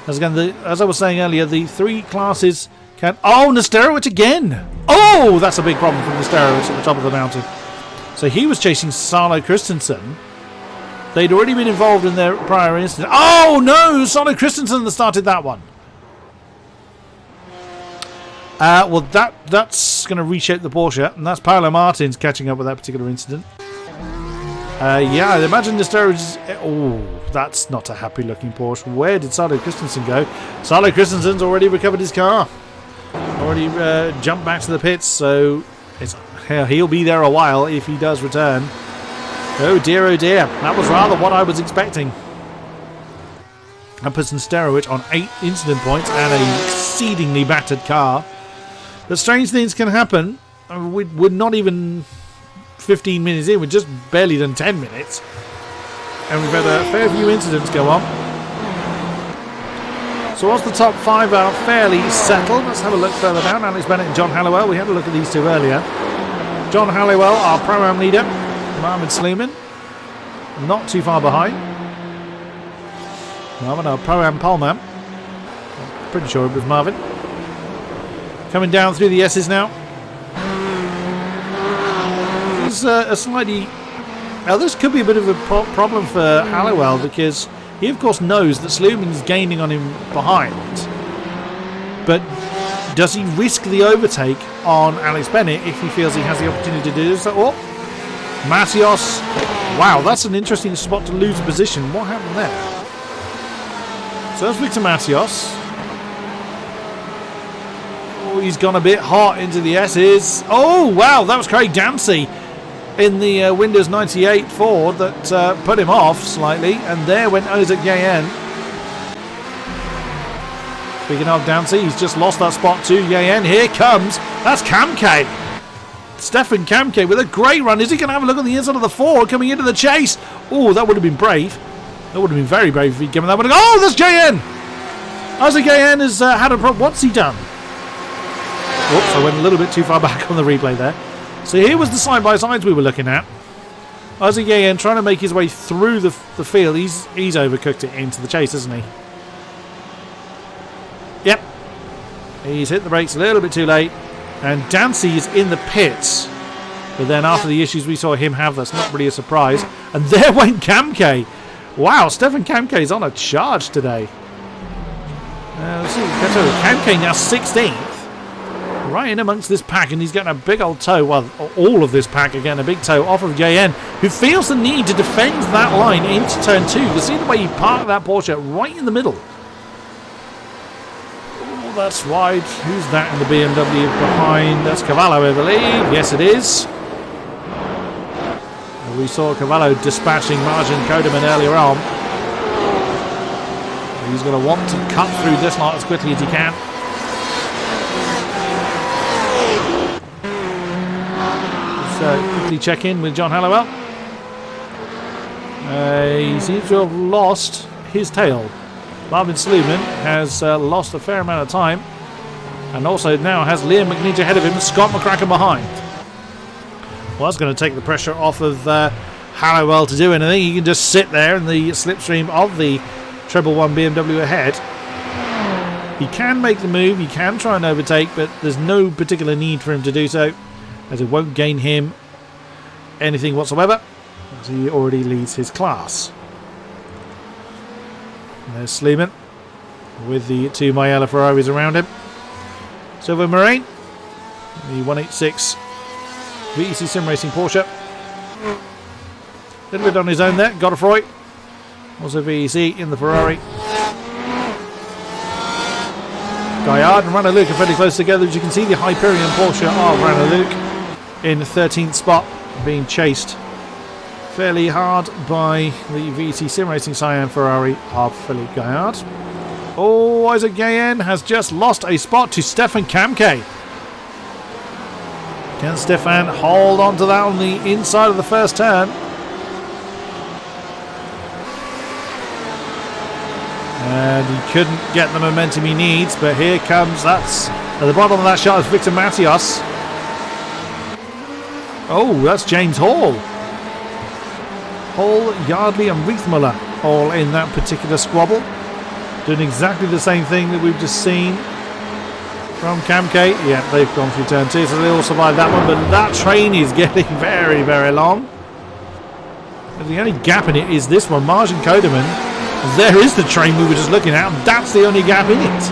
As again, as I was saying earlier, the three classes can... Oh, Nesterowicz again! Oh, that's a big problem for Nesterowicz at the top of the mountain. So he was chasing Salo Christensen. They'd already been involved in their prior incident. Oh, no! Salo Christensen that started that one. Well, that's going to reshape the Porsche, and that's Paolo Martins catching up with that particular incident. Yeah, I'd imagine Nesterowicz... Oh, that's not a happy-looking Porsche. Where did Salo Christensen go? Salo Christensen's already recovered his car. Already jumped back to the pits, so he'll be there a while if he does return. Oh dear, oh dear. That was rather what I was expecting. That puts Nesterowicz on 8 incident points and an exceedingly battered car. But strange things can happen. I mean, we're not even 15 minutes in. We've just barely done 10 minutes. And we've had a fair few incidents go on. So whilst the top 5 are fairly settled, let's have a look further down. Alex Bennett and John Halliwell. We had a look at these two earlier. John Halliwell, our Pro-Am leader. Marvin Sluman, not too far behind. Marvin, our Pro-Am poleman. Pretty sure it was Marvin. Coming down through the S's now. There's a slightly... Now this could be a bit of a problem for Halliwell, because he of course knows that Sluman's gaining on him behind. But does he risk the overtake on Alex Bennett if he feels he has the opportunity to do so? Oh, Matios. Wow, that's an interesting spot to lose a position. What happened there? So that's Victor Matios. Oh, he's gone a bit hot into the S's. Oh, wow, that was Craig Dancy in the Windows 98 Ford that put him off slightly. And there went Isaac Yayen. Speaking of Dancy, he's just lost that spot to Yayen. Here comes. That's Kamke. Stefan Kamke with a great run. Is he going to have a look on the inside of the Ford coming into the chase? Oh, that would have been brave. That would have been very brave if he'd given that one a go. Oh, there's JN! Isaac JN has had a problem. What's he done? Oops, I went a little bit too far back on the replay there. So here was the side-by-sides we were looking at. Isaac JN trying to make his way through the field. He's overcooked it into the chase, hasn't he? Yep. He's hit the brakes a little bit too late. And Dancy is in the pits. But then after the issues we saw him have, that's not really a surprise. And there went Kamke. Wow, Stefan Kamke is on a charge today. Let's see. Kamke now 16th. Right in amongst this pack. And he's getting a big old toe. Well, all of this pack again. A big toe off of JN. Who feels the need to defend that line into turn 2. You can see the way he parked that Porsche right in the middle. That's wide. Who's that in the BMW behind? That's Cavallo, I believe. Yes, it is. We saw Cavallo dispatching Martin Kodeman earlier on. He's going to want to cut through this lot as quickly as he can. So quickly check in with John Halliwell. He seems to have lost his tail. Marvin Sluman has lost a fair amount of time, and also now has Liam McNeach ahead of him, Scott McCracken behind. Well, that's going to take the pressure off of Halliwell to do anything. He can just sit there in the slipstream of the 111 BMW ahead. He can make the move, he can try and overtake, but there's no particular need for him to do so, as it won't gain him anything whatsoever, as he already leads his class. There's Sleeman with the 2 Mayella Ferraris around him. Silver Marine. The 186 VEC Sim Racing Porsche. A little bit on his own there. Godefroy. Also VEC in the Ferrari. Gaillard and Raneluk are fairly close together. As you can see, the Hyperion Porsche of Raneluk in 13th spot, being chased fairly hard by the VEC Sim Racing Cyan Ferrari of Philippe Gaillard. Oh, Isaac Gayen has just lost a spot to Stefan Kamke. Can Stefan hold on to that on the inside of the first turn? And he couldn't get the momentum he needs, but here comes, that's at the bottom of that shot is Victor Matias. Oh, that's James Hall. Hall, Yardley and Riethmuller all in that particular squabble. Doing exactly the same thing that we've just seen from Kamke. Yeah, they've gone through turn 2, so they all survived that one, but that train is getting very, very long. The only gap in it is this one, Marjan Kodeman. There is the train we were just looking at, and that's the only gap in it.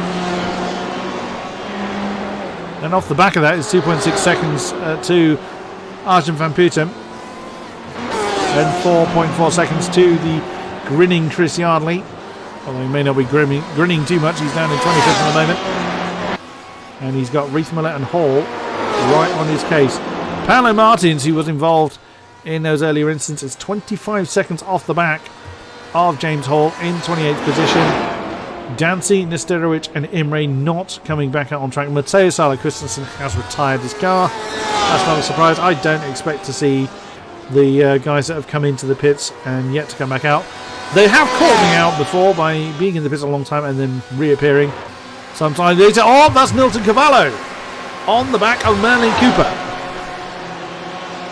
And off the back of that is 2.6 seconds to Arjen van Putten. And 4.4 seconds to the grinning Chris Yardley. Although he may not be grinning too much, he's down in 25th at the moment. And he's got Riethmuller and Hall right on his case. Paolo Martins, who was involved in those earlier instances, 25 seconds off the back of James Hall in 28th position. Dancy, Nesterovic and Imre not coming back out on track. Matteo Sala Christensen has retired his car. That's not a surprise. I don't expect to see the guys that have come into the pits and yet to come back out. They have caught me out before by being in the pits a long time and then reappearing sometime later. Oh, that's Nilton Cavallo on the back of Merlin Cooper.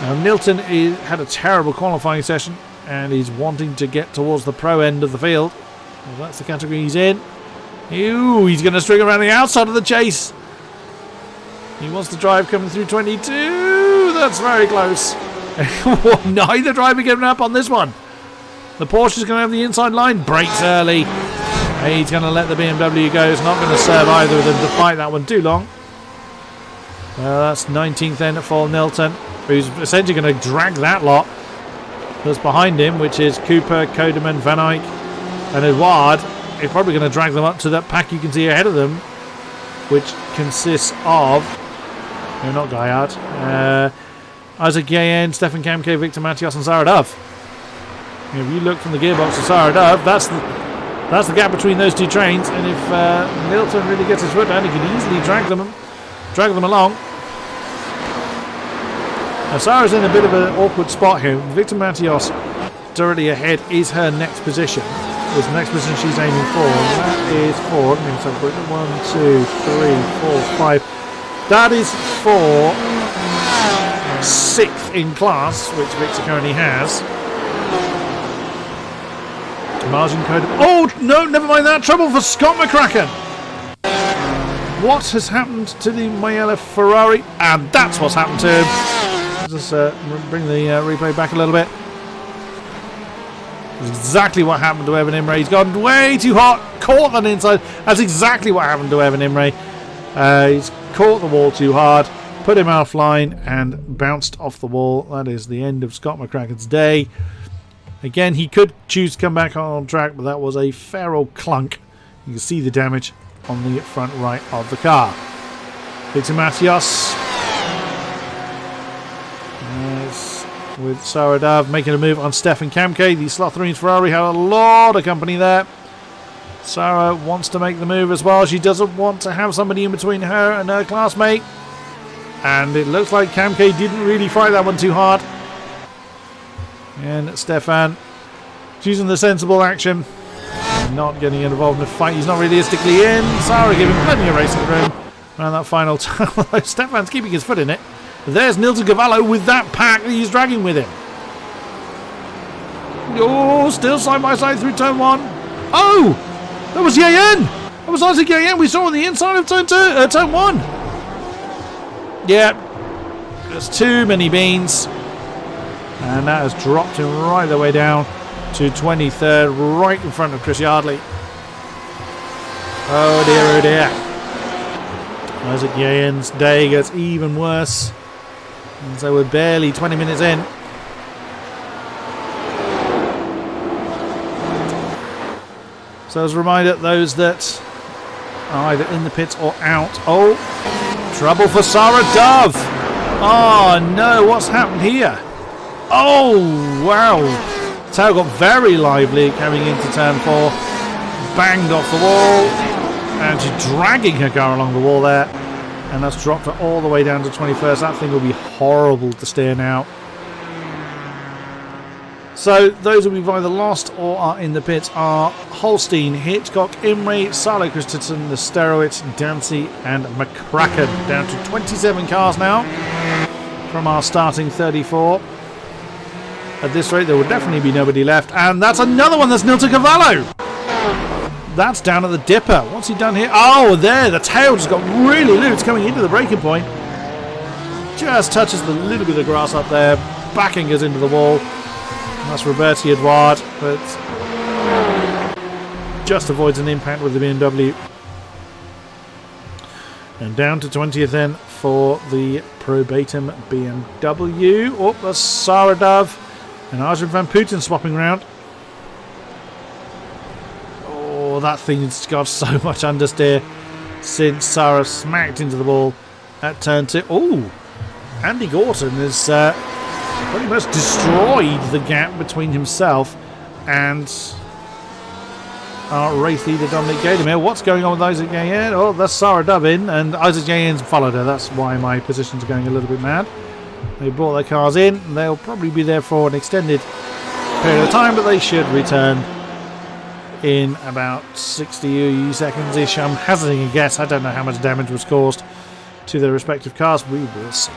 Now, Nilton had a terrible qualifying session and he's wanting to get towards the pro end of the field. Well, that's the category he's in. Ooh, he's going to string around the outside of the chase. He wants to drive coming through 22. That's very close. Neither driver giving up on this one. The Porsche is going to have the inside line. Brakes early. He's going to let the BMW go. It's not going to serve either of them to fight that one too long. That's 19th then for Nilton, who's essentially going to drag that lot that's behind him, which is Cooper, Kodeman, Van Eyck and Edouard. He's probably going to drag them up to that pack you can see ahead of them, which consists of not Gaillard, Isaac Gayen, Stefan Kamke, Victor Matias and Sarah Dove. If you look from the gearbox of Sarah Dove, that's the gap between those two trains, and if Nilton really gets his foot down, he can easily drag them along. Now Sarah's in a bit of an awkward spot here. Victor Matias directly ahead is her next position. Is the next position she's aiming for. That is for 1, 2, 3, 4, 5. That is for 6th in class, which Victor currently has. Margin code. Oh no, never mind that. Trouble for Scott McCracken. What has happened to the Mayella Ferrari? And that's what's happened to him. Let's just bring the replay back a little bit. That's exactly what happened to Evan Imre. He's gone way too hot. Caught that inside. That's exactly what happened to Evan Imre. He's caught the wall too hard. Put him offline and bounced off the wall. That is the end of Scott McCracken's day. Again, he could choose to come back on track, but that was a fair old clunk. You can see the damage on the front right of the car. Victor Matias with Sarah Dove making a move on Stefan Kamke. The Slot 3's Ferrari had a lot of company there. Sarah wants to make the move as well. She doesn't want to have somebody in between her and her classmate. And it looks like Kamke didn't really fight that one too hard. And Stefan choosing the sensible action. Not getting involved in the fight. He's not realistically in. Sarah giving plenty of racing room around that final turn. Although Stefan's keeping his foot in it. There's Nilton Cavallo with that pack that he's dragging with him. Oh, still side by side through turn 1. Oh, that was Yayen. That was Isaac Yayen we saw on the inside of turn 1. Yeah, there's too many beans. And that has dropped him right the way down to 23rd, right in front of Chris Yardley. Oh dear, oh dear. Isaac Yayen's day gets even worse. And so we're barely 20 minutes in. So as a reminder, those that are either in the pits or out. Oh, trouble for Sarah Dove. Oh no, what's happened here? Oh, wow. Tail got very lively coming into turn 4. Banged off the wall. And she's dragging her car along the wall there. And that's dropped her all the way down to 21st. That thing will be horrible to steer now. So those who we've either lost or are in the pits are Holstein, Hitchcock, Imrie, Salo Christensen, Nesterowitz, Dancy and McCracken. Down to 27 cars now from our starting 34. At this rate there will definitely be nobody left. And that's another one. That's Nilton Cavallo. That's down at the dipper. What's he done here? Oh, there. The tail just got really loose coming into the braking point. Just touches the little bit of grass up there. Backing us into the wall. That's Roberti Edouard, but just avoids an impact with the BMW. And down to 20th then for the Probatum BMW. Oh, that's Sarah Dove and Arjun van Putten swapping around. Oh, that thing's got so much understeer since Sarah smacked into the wall at turn 2. Oh, Andy Gorton has pretty much destroyed the gap between himself and our race leader Dominic Gademir. What's going on with Isaac Yayen? Oh, that's Sarah Dove in, and Isaac Yayen's followed her. That's why my positions are going a little bit mad. They brought their cars in, and they'll probably be there for an extended period of time, but they should return in about 60 seconds-ish. I'm hazarding a guess. I don't know how much damage was caused to their respective cars. We will see.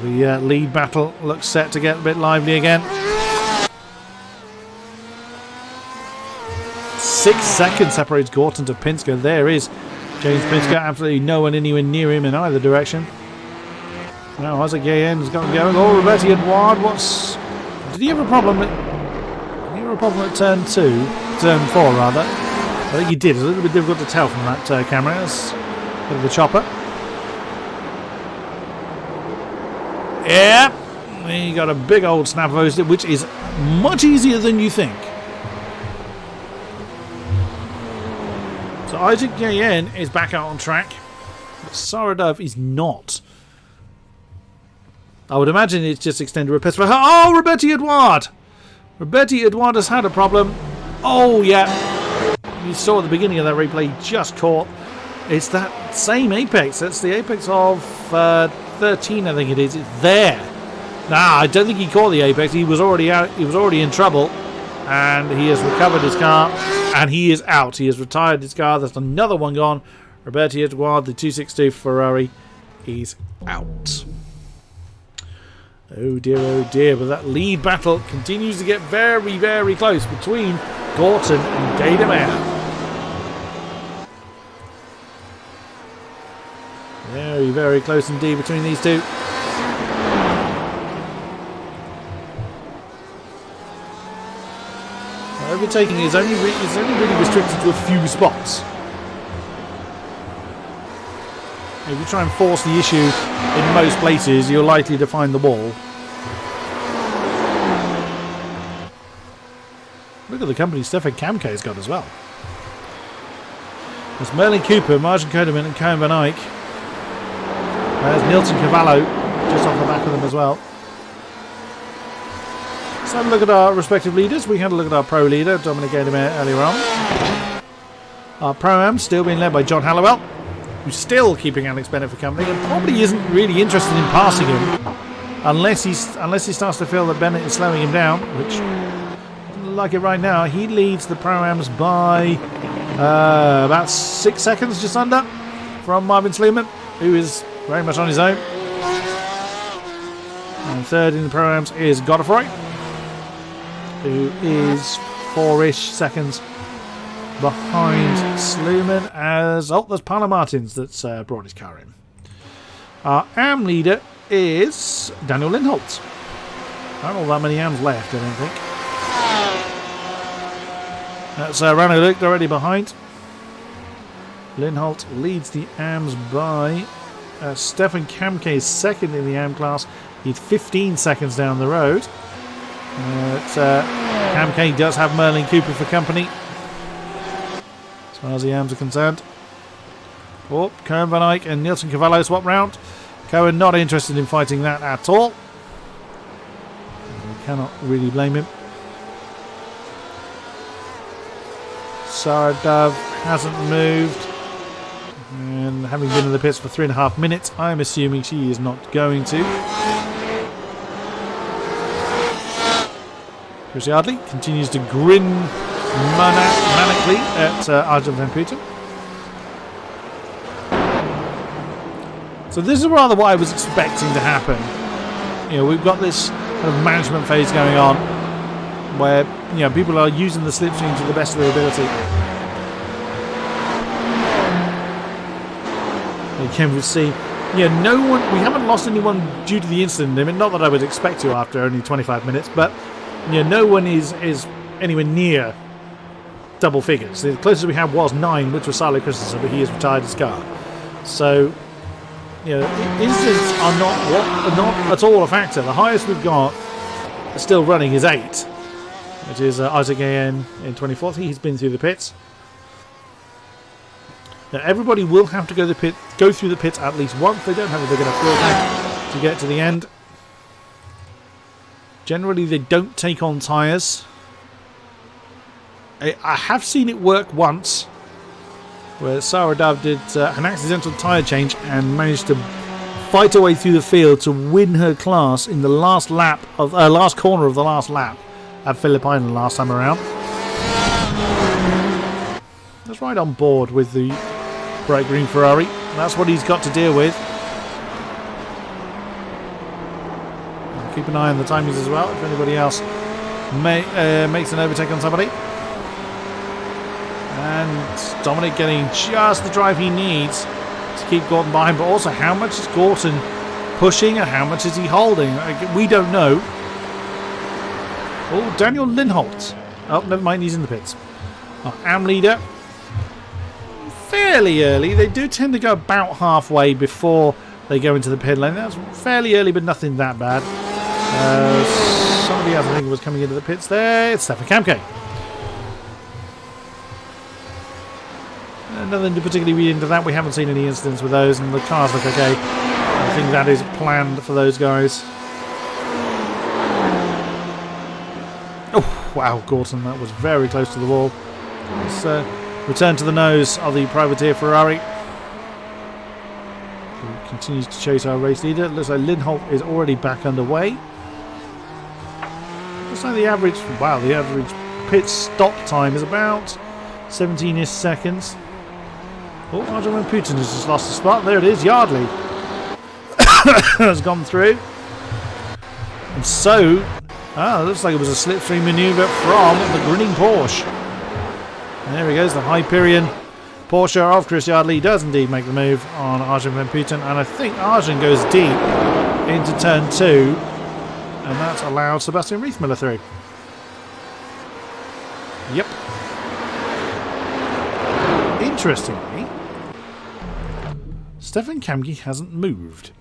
The lead battle looks set to get a bit lively again. 6 seconds separates Gorton to Pinsker. There is James Pinsker. Absolutely no one anywhere near him in either direction. Now Isaac Yayen has got him going. Oh, Roberti Edouard. Did he have a problem at turn 2? Turn 4 rather. I think he did. It's a little bit difficult to tell from that camera. It's a bit of a chopper. Yeah, he got a big old snap of hose, which is much easier than you think. So Isaac Yayen is back out on track, but Sarah Dove is not. I would imagine it's just extended repairs for her. Oh, Roberti Edouard! Roberti Edouard has had a problem. Oh, yeah. You saw at the beginning of that replay, he just caught. It's that same apex. That's the apex of 13, I think it is. It's there. Nah, I don't think he caught the apex. He was already out. He was already in trouble, and he has recovered his car, and he is out. He has retired his car. There's another one gone. Roberti Edouard, the 262 Ferrari, is out. Oh dear. But that lead battle continues to get very, very close between Gorton and Gademir. Very, very close indeed between these two. Overtaking is only really restricted to a few spots. If you try and force the issue in most places, you're likely to find the wall. Look at the company Stefan Kamke has got as well. There's Merlin Cooper, Martin Kodeman and Cohen Van Eyck. There's Nilton Cavallo just off the back of them as well. Let's have a look at our respective leaders. We had a look at our pro leader, Dominic Gademir, earlier on. Our pro-am still being led by John Hallowell, who's still keeping Alex Bennett for company and probably isn't really interested in passing him unless he starts to feel that Bennett is slowing him down, which, like it right now, he leads the pro-ams by about 6 seconds, just under, from Marvin Sleeman, who is very much on his own. And third in the pro-ams is Godefroy, who is 4-ish seconds behind Sluman. As there's Paolo Martins that's brought his car in. Our AM leader is Daniel Lindholt. Not all that many AMs left, I don't think. That's Rano Luke already behind. Lindholt leads the AMs by Stefan Kamke is second in the AM class. He's 15 seconds down the road. Kamke does have Merlin Cooper for company, as far as the AMs are concerned. Oh, Cohen Van Eyck and Nielsen Cavallo swap round. Cohen not interested in fighting that at all. We cannot really blame him. Saradav hasn't moved. And having been in the pits for 3.5 minutes, I'm assuming she is not going to. Chris Yardley continues to grin manically at Arjen van Putten. So this is rather what I was expecting to happen. You know, we've got this kind of management phase going on where, you know, people are using the slipstream to the best of their ability. Again, we see, yeah, no one. We haven't lost anyone due to the incident limit. Not that I would expect to after only 25 minutes, but yeah, no one is anywhere near double figures. The closest we had was 9, which was Silo Christensen, but he has retired his car. So, you know, incidents are not at all a factor. The highest we've got still running is 8, which is Isaac AN in 24th. He's been through the pits. Now, everybody will have to go through the pits at least once. They don't have a big enough fuel tank to get to the end. Generally, they don't take on tyres. I have seen it work once, where Saradav did an accidental tyre change and managed to fight her way through the field to win her class in the last lap of last corner of the last lap at Phillip Island last time around. That's right on board with the bright green Ferrari. That's what he's got to deal with. And keep an eye on the timings as well if anybody else makes an overtake on somebody. And Dominic getting just the drive he needs to keep Gorton behind, but also how much is Gorton pushing and how much is he holding? We don't know. Oh, Daniel Lindholt. Oh, never mind, he's in the pits. Oh, AM leader. Fairly early. They do tend to go about halfway before they go into the pit lane. That's fairly early, but nothing that bad. Somebody else I think was coming into the pits there. It's Stefan Kamke. Nothing to particularly read into that. We haven't seen any incidents with those, and the cars look okay. I think that is planned for those guys. Oh, wow, Gorton, that was very close to the wall. Let's return to the nose of the privateer Ferrari, who continues to chase our race leader. Looks like Lindholt is already back underway. Looks like the average pit stop time is about 17-ish seconds. Oh, Arjen van Putten has just lost a spot. There it is, Yardley has gone through. And so, it looks like it was a slipstream manoeuvre from the grinning Porsche. And there he goes, the Hyperion Porsche of Chris Yardley does indeed make the move on Arjen van Putten. And I think Arjen goes deep into turn 2. And that's allowed Sebastian Riethmüller through. Yep. Interestingly, Stefan Kamke hasn't moved.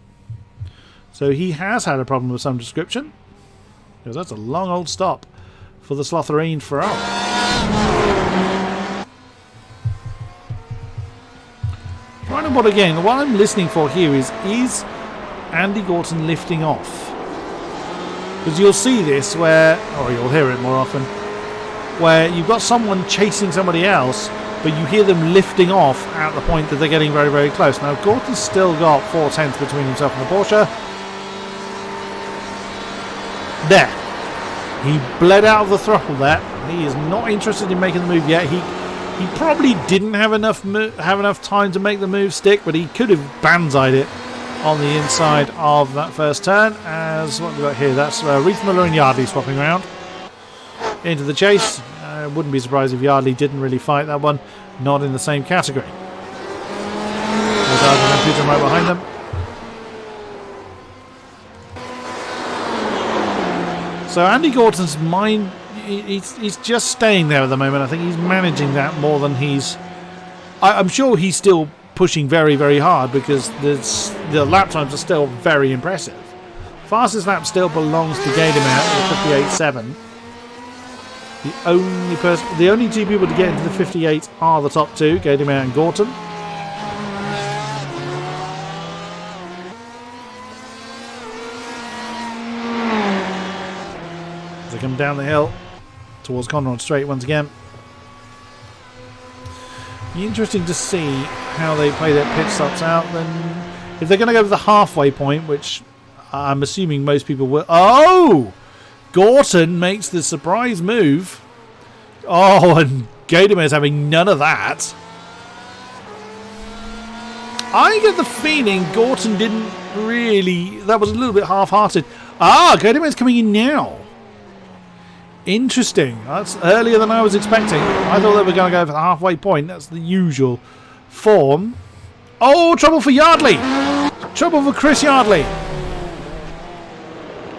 So he has had a problem of some description, because that's a long old stop for the Slotherine Ferrari. Right on board again. What I'm listening for here is Andy Gorton lifting off? Because you'll see this where, or you'll hear it more often, where you've got someone chasing somebody else, but you hear them lifting off at the point that they're getting very, very close. Now, Gorton's still got 4/10 between himself and the Porsche. There. He bled out of the throttle there. He is not interested in making the move yet. He probably didn't have enough time to make the move stick, but he could have banzaied it on the inside of that first turn. As what we've got here, that's Riethmüller and Yardley swapping around into the chase. Wouldn't be surprised if Yardley didn't really fight that one. Not in the same category. There's Arjen van Putten right behind them. So Andy Gorton's mind, he's just staying there at the moment. I think he's managing that more than he's I'm sure he's still pushing very, very hard because the lap times are still very impressive. Fastest lap still belongs to Gaidemer with 58.7. The only two people to get into the 58 are the top two, Gaidemer and Gorton. As they come down the hill towards Conrod Straight once again. Be interesting to see how they play their pit stops out. Then, if they're going to go for the halfway point, which I'm assuming most people will. Oh! Gorton makes the surprise move. Oh, and Gaidemer's having none of that. I get the feeling Gorton didn't really... That was a little bit half-hearted. Ah, Gaidemer's coming in now. Interesting. That's earlier than I was expecting. I thought they were going to go for the halfway point. That's the usual form. Oh, trouble for Yardley. Trouble for Chris Yardley.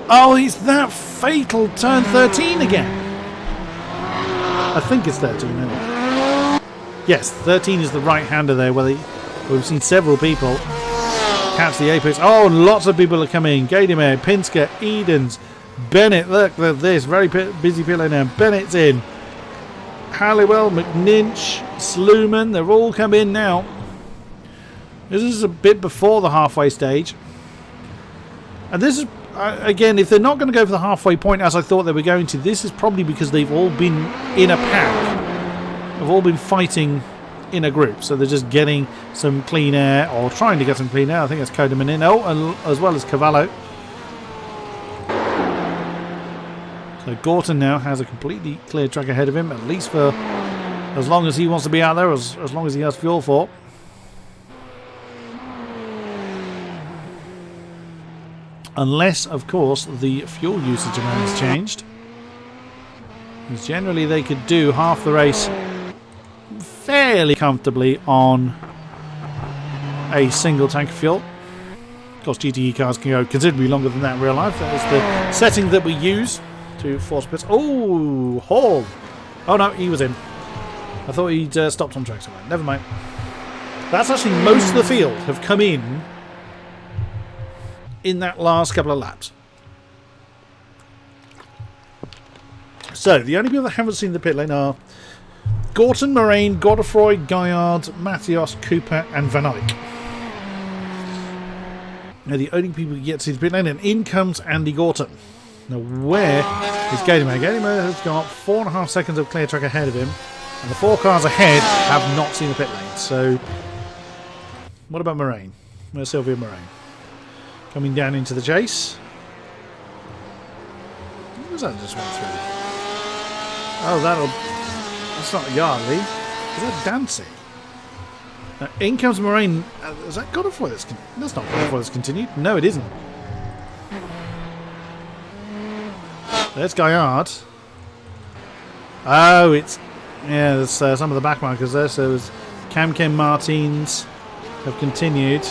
Oh, it's that fatal turn 13 again. I think it's 13, isn't it? Yes, 13 is the right-hander there where we've seen several people catch the apex. Oh, lots of people are coming. Gaidemer, Pinsker, Edens, Bennett. Look at this. Very busy pit lane now. Bennett's in. Halliwell, McNinch, Sluman. They've all come in now. This is a bit before the halfway stage. And this is... again, if they're not going to go for the halfway point as I thought they were going to, this is probably because they've all been in a pack. They've all been fighting in a group. So they're just getting some clean air, or trying to get some clean air. I think it's Kodeman in. Oh, and as well as Cavallo. So Gorton now has a completely clear track ahead of him, at least for as long as he wants to be out there, as long as he has fuel for. Unless, of course, the fuel usage amount has changed. Because generally they could do half the race fairly comfortably on a single tank of fuel. Of course, GTE cars can go considerably longer than that in real life. That is the setting that we use to force pits. Oh, Hall! Oh no, he was in. I thought he'd stopped on track somewhere. Never mind. That's actually most of the field have come in that last couple of laps. So, the only people that haven't seen the pit lane are Gorton, Moraine, Godefroy, Gaillard, Mathios, Cooper and Van Eyck. Now, the only people who get to see the pit lane, and in comes Andy Gorton. Now, where is Gaidemer? Gaidemer has got 4.5 seconds of clear track ahead of him, and the 4 cars ahead have not seen the pit lane. So, what about Moraine? Where's Sylvia Moraine? Coming down into the chase. What was that just went through? Oh, that's not Yardley. Is that Dancy? In comes Moraine. Is that Godefroy that's continued? That's not Godefroy that's continued. No, it isn't. There's Gaillard. Oh, it's... Yeah, there's some of the back markers there. So there's Cam Martins have continued.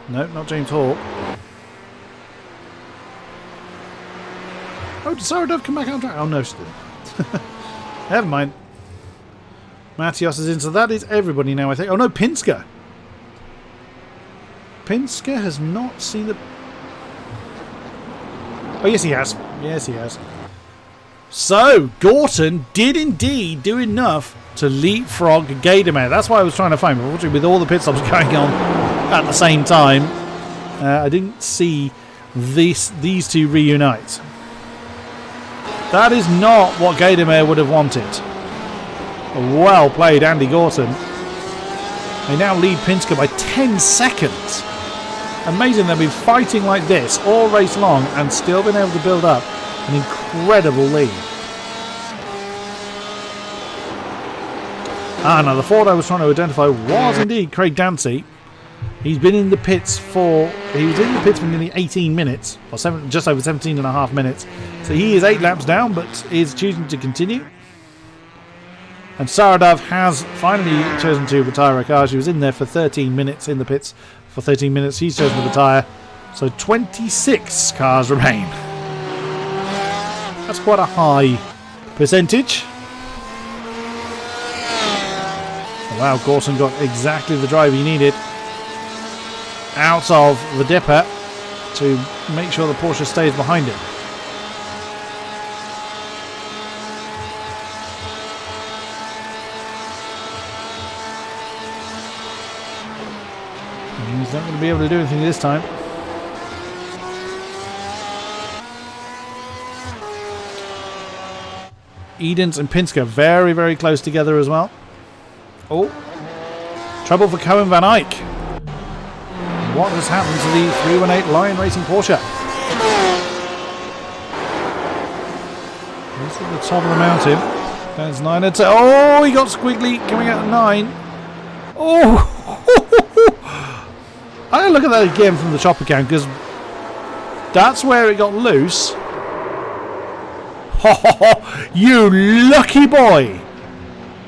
No, not James Hawke. Oh, did Sarah Dove come back on track? Oh, no, she didn't. Never mind. Mathios is in, so that is everybody now, I think. Oh, no, Pinsker. Pinsker has not seen the... Oh, yes, he has. Yes, he has. So, Gorton did indeed do enough to leapfrog Gaidemer. That's why I was trying to find him. Unfortunately, with all the pit stops going on at the same time, I didn't see these two reunite. That is not what Gaidemer would have wanted. Well played, Andy Gorton. They now lead Pinsker by 10 seconds. Amazing they've been fighting like this all race long and still been able to build up an incredible lead. Now the Ford I was trying to identify was indeed Craig Dancy. He's been in the pits for... He was in the pits for nearly 18 minutes, or just over 17 and a half minutes. So he is 8 laps down, but is choosing to continue. And Sarah Dove has finally chosen to retire her car. She was in there for 13 minutes, in the pits for 13 minutes. She's chosen to retire. So 26 cars remain. That's quite a high percentage. Wow, Gorton got exactly the drive he needed out of the dipper to make sure the Porsche stays behind him. And he's not going to be able to do anything this time. Edens and Pinsker very, very close together as well. Oh, trouble for Cohen van Eyck. What has happened to the 318 Online Racing Porsche? He's at the top of the mountain. There's 9 and 10. Oh, he got squiggly coming out of 9. Oh, I'm going to look at that again from the chopper cam because that's where it got loose. You lucky boy!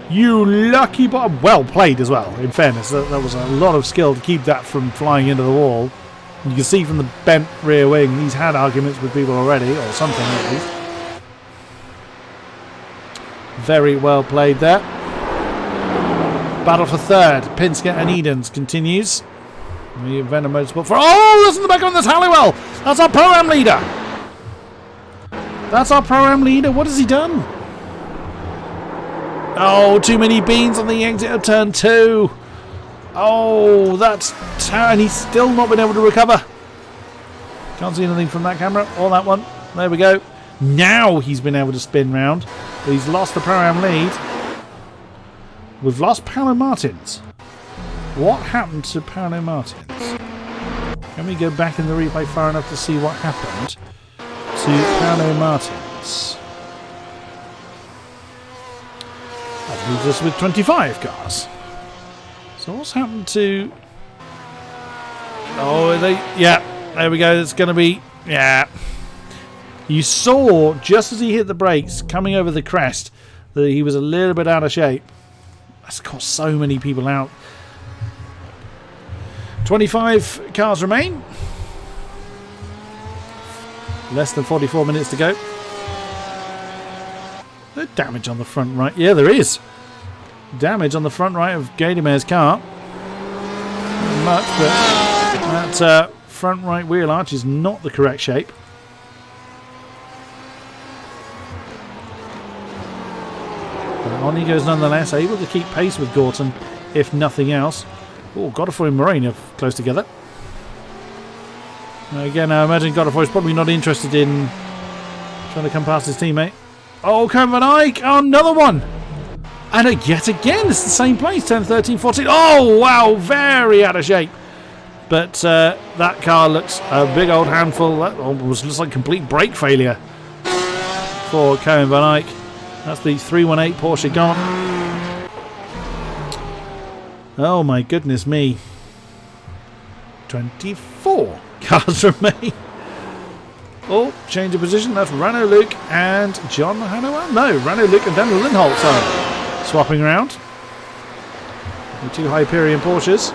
You lucky boy! Well played as well, in fairness. That was a lot of skill to keep that from flying into the wall. You can see from the bent rear wing, he's had arguments with people already, or something at least. Very well played there. Battle for third. Pinsker and Edens continues. The Venom Motorsport for... Oh, listen to the back on this Halliwell! That's our Pro-Am leader! That's our Pro-Am leader. What has he done? Oh, too many beans on the exit of turn 2. Oh, that's... and he's still not been able to recover. Can't see anything from that camera or that one. There we go. Now he's been able to spin round. But he's lost the Pro-Am lead. We've lost Paolo Martins. What happened to Paolo Martins? Can we go back in the replay far enough to see what happened to Paolo Martins? That leaves us with 25 cars. So what's happened to... Oh, yeah, there we go. It's going to be... Yeah. You saw, just as he hit the brakes, coming over the crest, that he was a little bit out of shape. That's got so many people out. 25 cars remain. Less than 44 minutes to go. There's damage on the front right. Yeah, there is. Damage on the front right of Gadamer's car. Not much, but that front right wheel arch is not the correct shape. But on he goes nonetheless, able to keep pace with Gorton, if nothing else. Oh, Godefroy and Moraine are close together. Again, I imagine Godefroy's probably not interested in trying to come past his teammate. Oh, Cohen van Eyck! Oh, another one! And yet again, it's the same place, 10, 13, 14. Oh, wow, very out of shape. But that car looks a big old handful. That almost looks like complete brake failure for Cohen van Eyck. That's the 318 Porsche gone. Oh my goodness me. 24 cars remain. Oh, change of position. That's Rano Luke and John Hanover. No, Rano Luke and Daniel Lindholtz are swapping around. The two Hyperion Porsches.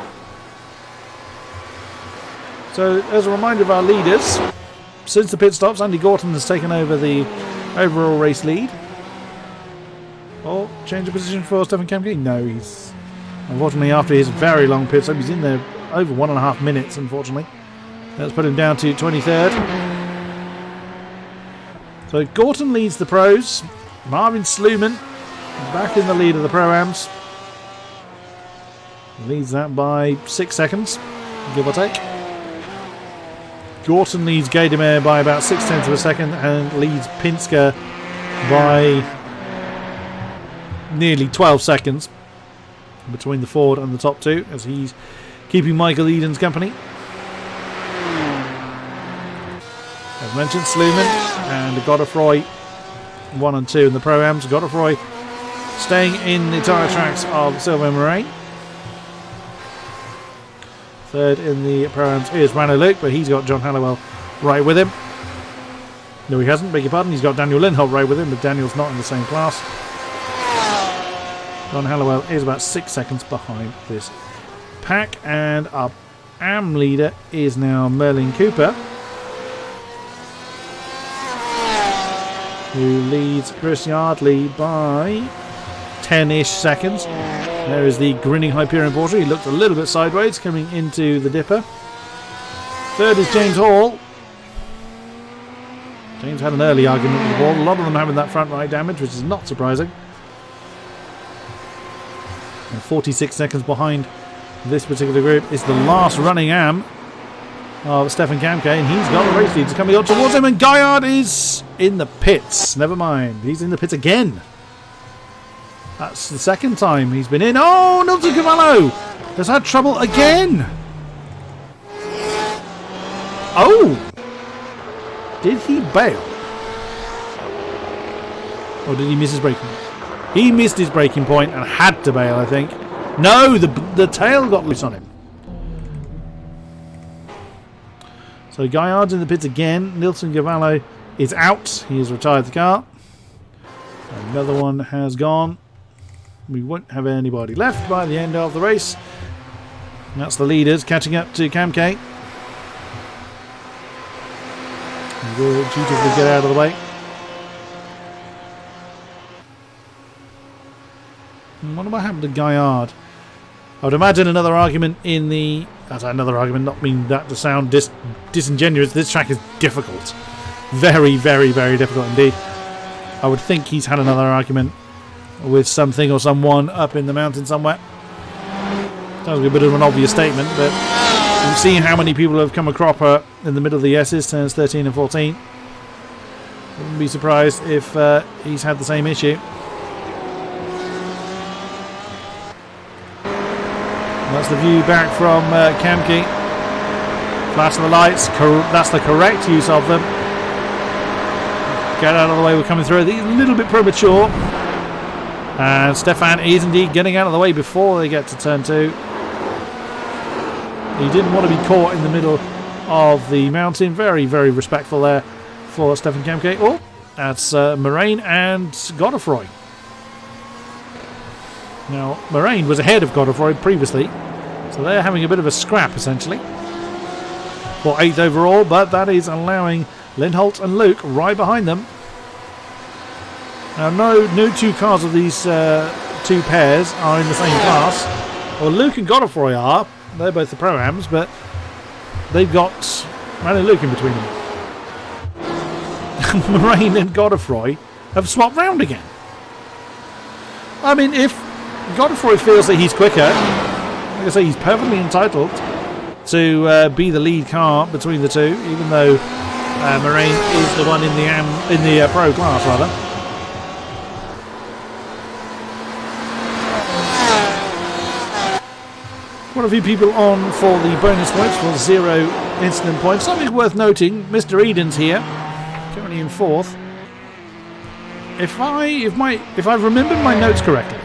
So, as a reminder of our leaders, since the pit stops, Andy Gorton has taken over the overall race lead. Oh, change of position for Stefan Kemke? No, he's... Unfortunately, after his very long pit stop, he's in there over 1.5 minutes, unfortunately. That's put him down to 23rd. So Gorton leads the pros. Marvin Sluman back in the lead of the Pro-Ams. Leads that by 6 seconds, give or take. Gorton leads Gadamer by about 0.6 of a second and leads Pinsker by nearly 12 seconds. Between the Ford and the top two, as he's keeping Michael Eden's company. As mentioned, Sluman and Godefroy 1 and 2 in the Pro-Ams. Godefroy staying in the tyre tracks of Sylvain Moraine. Third in the Pro-Ams is Rano Luke, but he's got John Halliwell right with him. No, he hasn't, beg your pardon. He's got Daniel Lindholtz right with him, but Daniel's not in the same class. John Halliwell is about 6 seconds behind this pack, and our AM leader is now Merlin Cooper, who leads Chris Yardley by 10-ish seconds. There is the grinning Hyperion Porter. He looked a little bit sideways coming into the dipper. Third is James Hall. James had an early argument with the ball. A lot of them having that front right damage, which is not surprising. And 46 seconds behind this particular group is the last running am of Stefan Kamke, and he's got the race leads coming up towards him, and Gaillard is in the pits. Never mind, he's in the pits again. That's the second time he's been in. Oh, Nilton Cavallo has had trouble again. Oh, did he bail? Or did he miss his braking point? He missed his braking point and had to bail, I think. No, the tail got loose on him. So Gaillard's in the pits again. Nilton Cavallo is out. He has retired the car. Another one has gone. We won't have anybody left by the end of the race. And that's the leaders catching up to Kamke. He will dutifully get out of the way. And what about happened to Gaillard? I would imagine another argument in the... That's another argument, not mean that to sound disingenuous. This track is difficult. Very, very, very difficult indeed. I would think he's had another argument with something or someone up in the mountain somewhere. Sounds like a bit of an obvious statement, but you've seen how many people have come a cropper in the middle of the S's, turns 13 and 14. Wouldn't be surprised if he's had the same issue. That's the view back from Kamke. Flash of the lights. That's the correct use of them. Get out of the way. We're coming through. A little bit premature. And Stefan is indeed getting out of the way before they get to turn 2. He didn't want to be caught in the middle of the mountain. Very, very respectful there for Stefan Kamke. Oh, that's Moraine and Godefroy. Now, Moraine was ahead of Godefroy previously, so they're having a bit of a scrap, essentially, for 8th overall, but that is allowing Lindholt and Luke right behind them. Now, no two cars of these two pairs are in the same class. Well, Luke and Godefroy are. They're both the Pro-Ams, but they've got Ran and Luke in between them. Moraine and Godefroy have swapped round again. I mean, if Godefroy feels that he's quicker, like I say, he's perfectly entitled to be the lead car between the two, even though Moraine is the one in the Pro class, rather. Quite a few people on for the bonus points for 0 incident points. Something worth noting: Mr. Eden's here, currently in 4th. If I've remembered my notes correctly,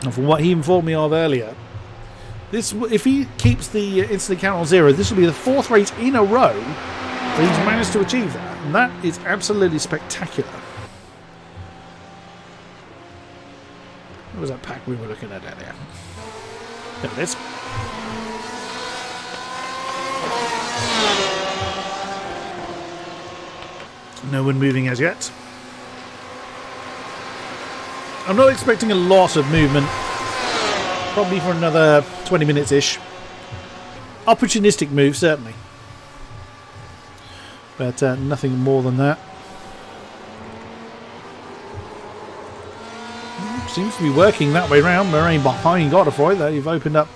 and from what he informed me of earlier, if he keeps the incident count on 0, this will be the 4th race in a row that he's managed to achieve that, and that is absolutely spectacular. What was that pack we were looking at earlier? There it is. No one moving as yet. I'm not expecting a lot of movement. Probably for another 20 minutes-ish. Opportunistic move, certainly. But nothing more than that. Seems to be working that way round. Moraine behind Godefroy. They've opened up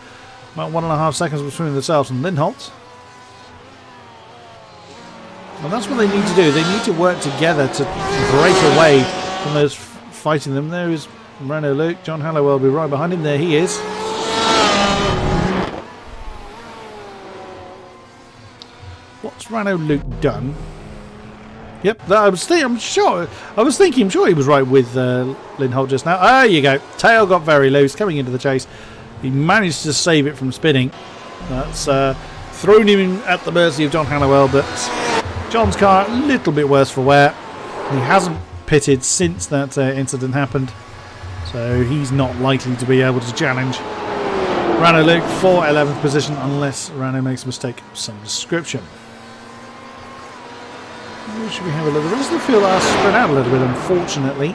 about 1.5 seconds between themselves and Lindholt. And that's what they need to do. They need to work together to break away from those fighting them. There is Renault Luke. John Hallowell will be right behind him. There he is. What's Renault Luke done? Yep, I'm sure he was right with Lindholt just now. There you go. Tail got very loose coming into the chase. He managed to save it from spinning. That's thrown him at the mercy of John Hallowell, but John's car a little bit worse for wear. He hasn't pitted since that incident happened, so he's not likely to be able to challenge Renault Luke for 11th position unless Renault makes a mistake of some description. Should we have a look? The rest of the field are spread out a little bit, unfortunately.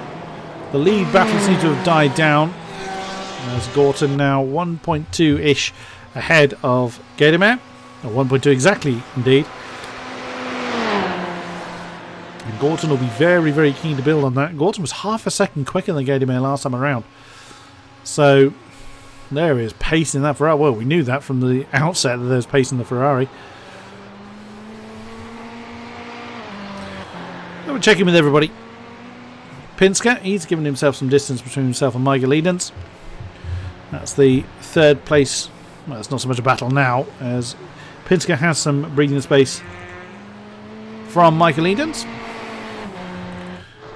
The lead battle seems to have died down. There's Gorton now 1.2-ish ahead of Gatormare. Or 1.2 exactly, indeed. And Gorton will be very, very keen to build on that. Gorton was half a second quicker than Gatormare last time around. So, there is pace in that Ferrari. Well, we knew that from the outset that there's pace in the Ferrari. So we're checking with everybody. Pinsker, he's given himself some distance between himself and Michael Edens. That's the third place. Well, it's not so much a battle now, as Pinsker has some breathing space from Michael Edens.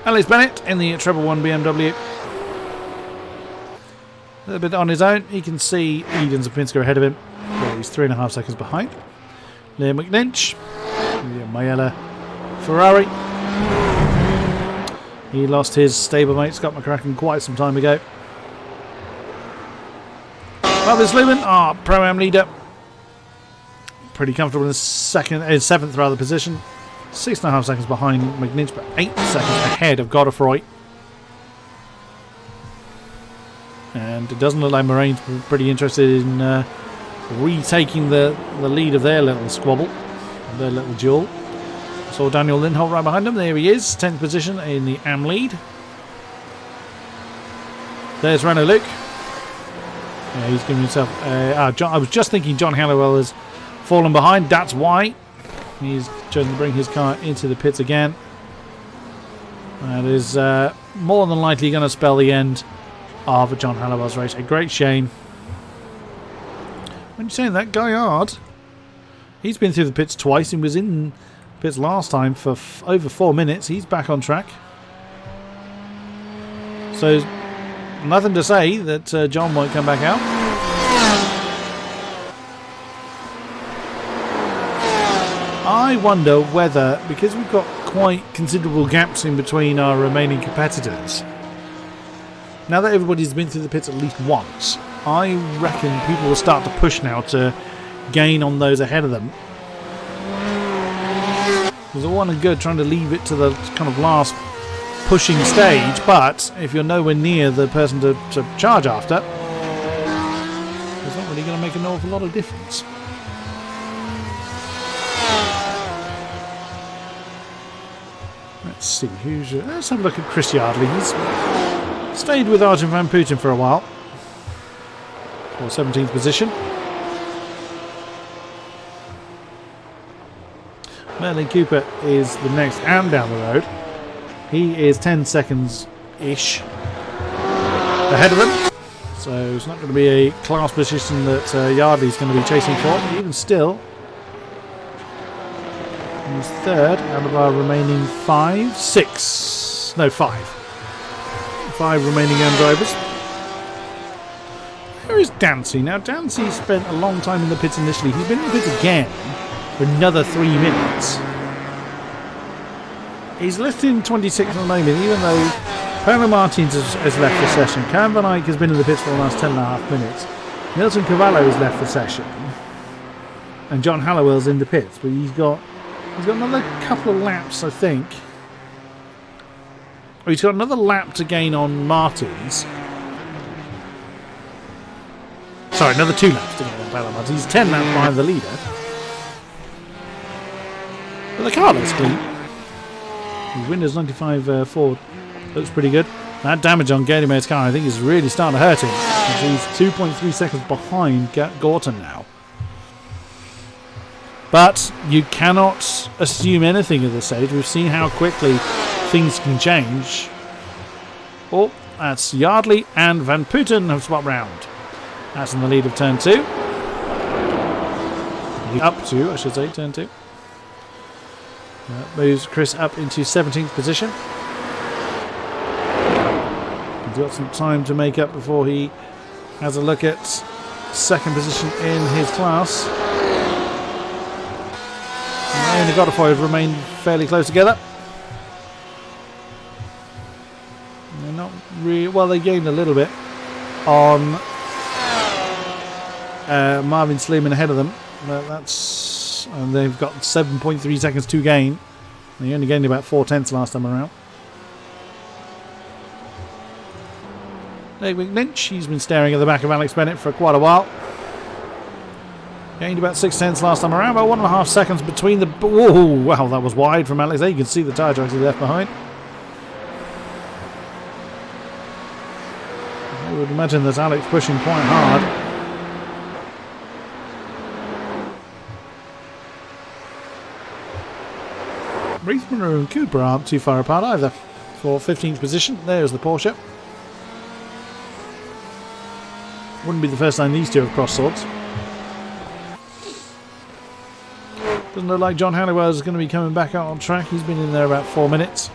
Alex Bennett in the treble 1 BMW. A little bit on his own. He can see Edens and Pinsker ahead of him. Well, he's 3.5 seconds behind. Liam McLinch. The Mayella Ferrari. He lost his stablemate Scott McCracken quite some time ago. Marvin Sluman, our Pro-Am leader. Pretty comfortable in the seventh rather position. 6.5 seconds behind McLinch, but 8 seconds ahead of Godefroy. And it doesn't look like Moraine's pretty interested in retaking the lead of their little squabble, their little duel. Saw Daniel Lindholt right behind him. There he is, 10th position in the AM lead. There's Renault Luke. Yeah, he's giving himself... I was just thinking John Hallowell has fallen behind. That's why. He's trying to bring his car into the pits again. That is more than likely going to spell the end of John Hallowell's race. A great shame. When you're saying that, Gaillard, he's been through the pits twice and was in pits last time for over 4 minutes. He's back on track. So, nothing to say that John won't come back out. I wonder whether, because we've got quite considerable gaps in between our remaining competitors, now that everybody's been through the pits at least once, I reckon people will start to push now to gain on those ahead of them. There's all well and good trying to leave it to the kind of last pushing stage, but if you're nowhere near the person to charge after, it's not really going to make an awful lot of difference. Let's see who's. Let's have a look at Chris Yardley. He's stayed with Arjen van Putten for a while, for 17th position. Merlin Cooper is the next and down the road. He is 10 seconds-ish ahead of him. So it's not going to be a class position that Yardley's going to be chasing for. But even still, he's third out of our remaining 5 remaining AM drivers. There is Dancy. Now, Dancy spent a long time in the pits initially. He's been in the pits again for another 3 minutes. He's left in 26th at the moment, even though Paolo Martins has left the session. Cam Van Eyck has been in the pits for the last 10.5 minutes. Nelson Cavallo has left the session. And John Hallowell's in the pits, but he's got another couple of laps, I think. Oh, he's got another lap to gain on Martins. Sorry, another 2 laps to gain on Paolo Martins. He's 10 laps behind the leader. But the car looks clean. The Windows 95 Ford looks pretty good. That damage on Ganymede's car, I think, is really starting to hurt him. He's 2.3 seconds behind Gorton now. But you cannot assume anything at this stage. We've seen how quickly things can change. Oh, that's Yardley and Van Putten have swapped round. That's in the lead of turn 2. Up to, I should say, turn 2. That moves Chris up into 17th position. He's got some time to make up before he has a look at second position in his class. And the Godefroy have remained fairly close together. They're not really, well, they gained a little bit on Marvin Sleeman ahead of them, but and they've got 7.3 seconds to gain. They only gained about 4/10 last time around. Lynch, he's been staring at the back of Alex Bennett for quite a while. Gained about 6/10 last time around, about 1.5 seconds between the... Whoa, wow, that was wide from Alex there. You can see the tyre tracks he left behind. I would imagine that Alex pushing quite hard. Reithman and Cooper aren't too far apart either. For 15th position, there's the Porsche. Wouldn't be the first time these two have crossed swords. Doesn't look like John Halliwell is going to be coming back out on track. He's been in there about 4 minutes.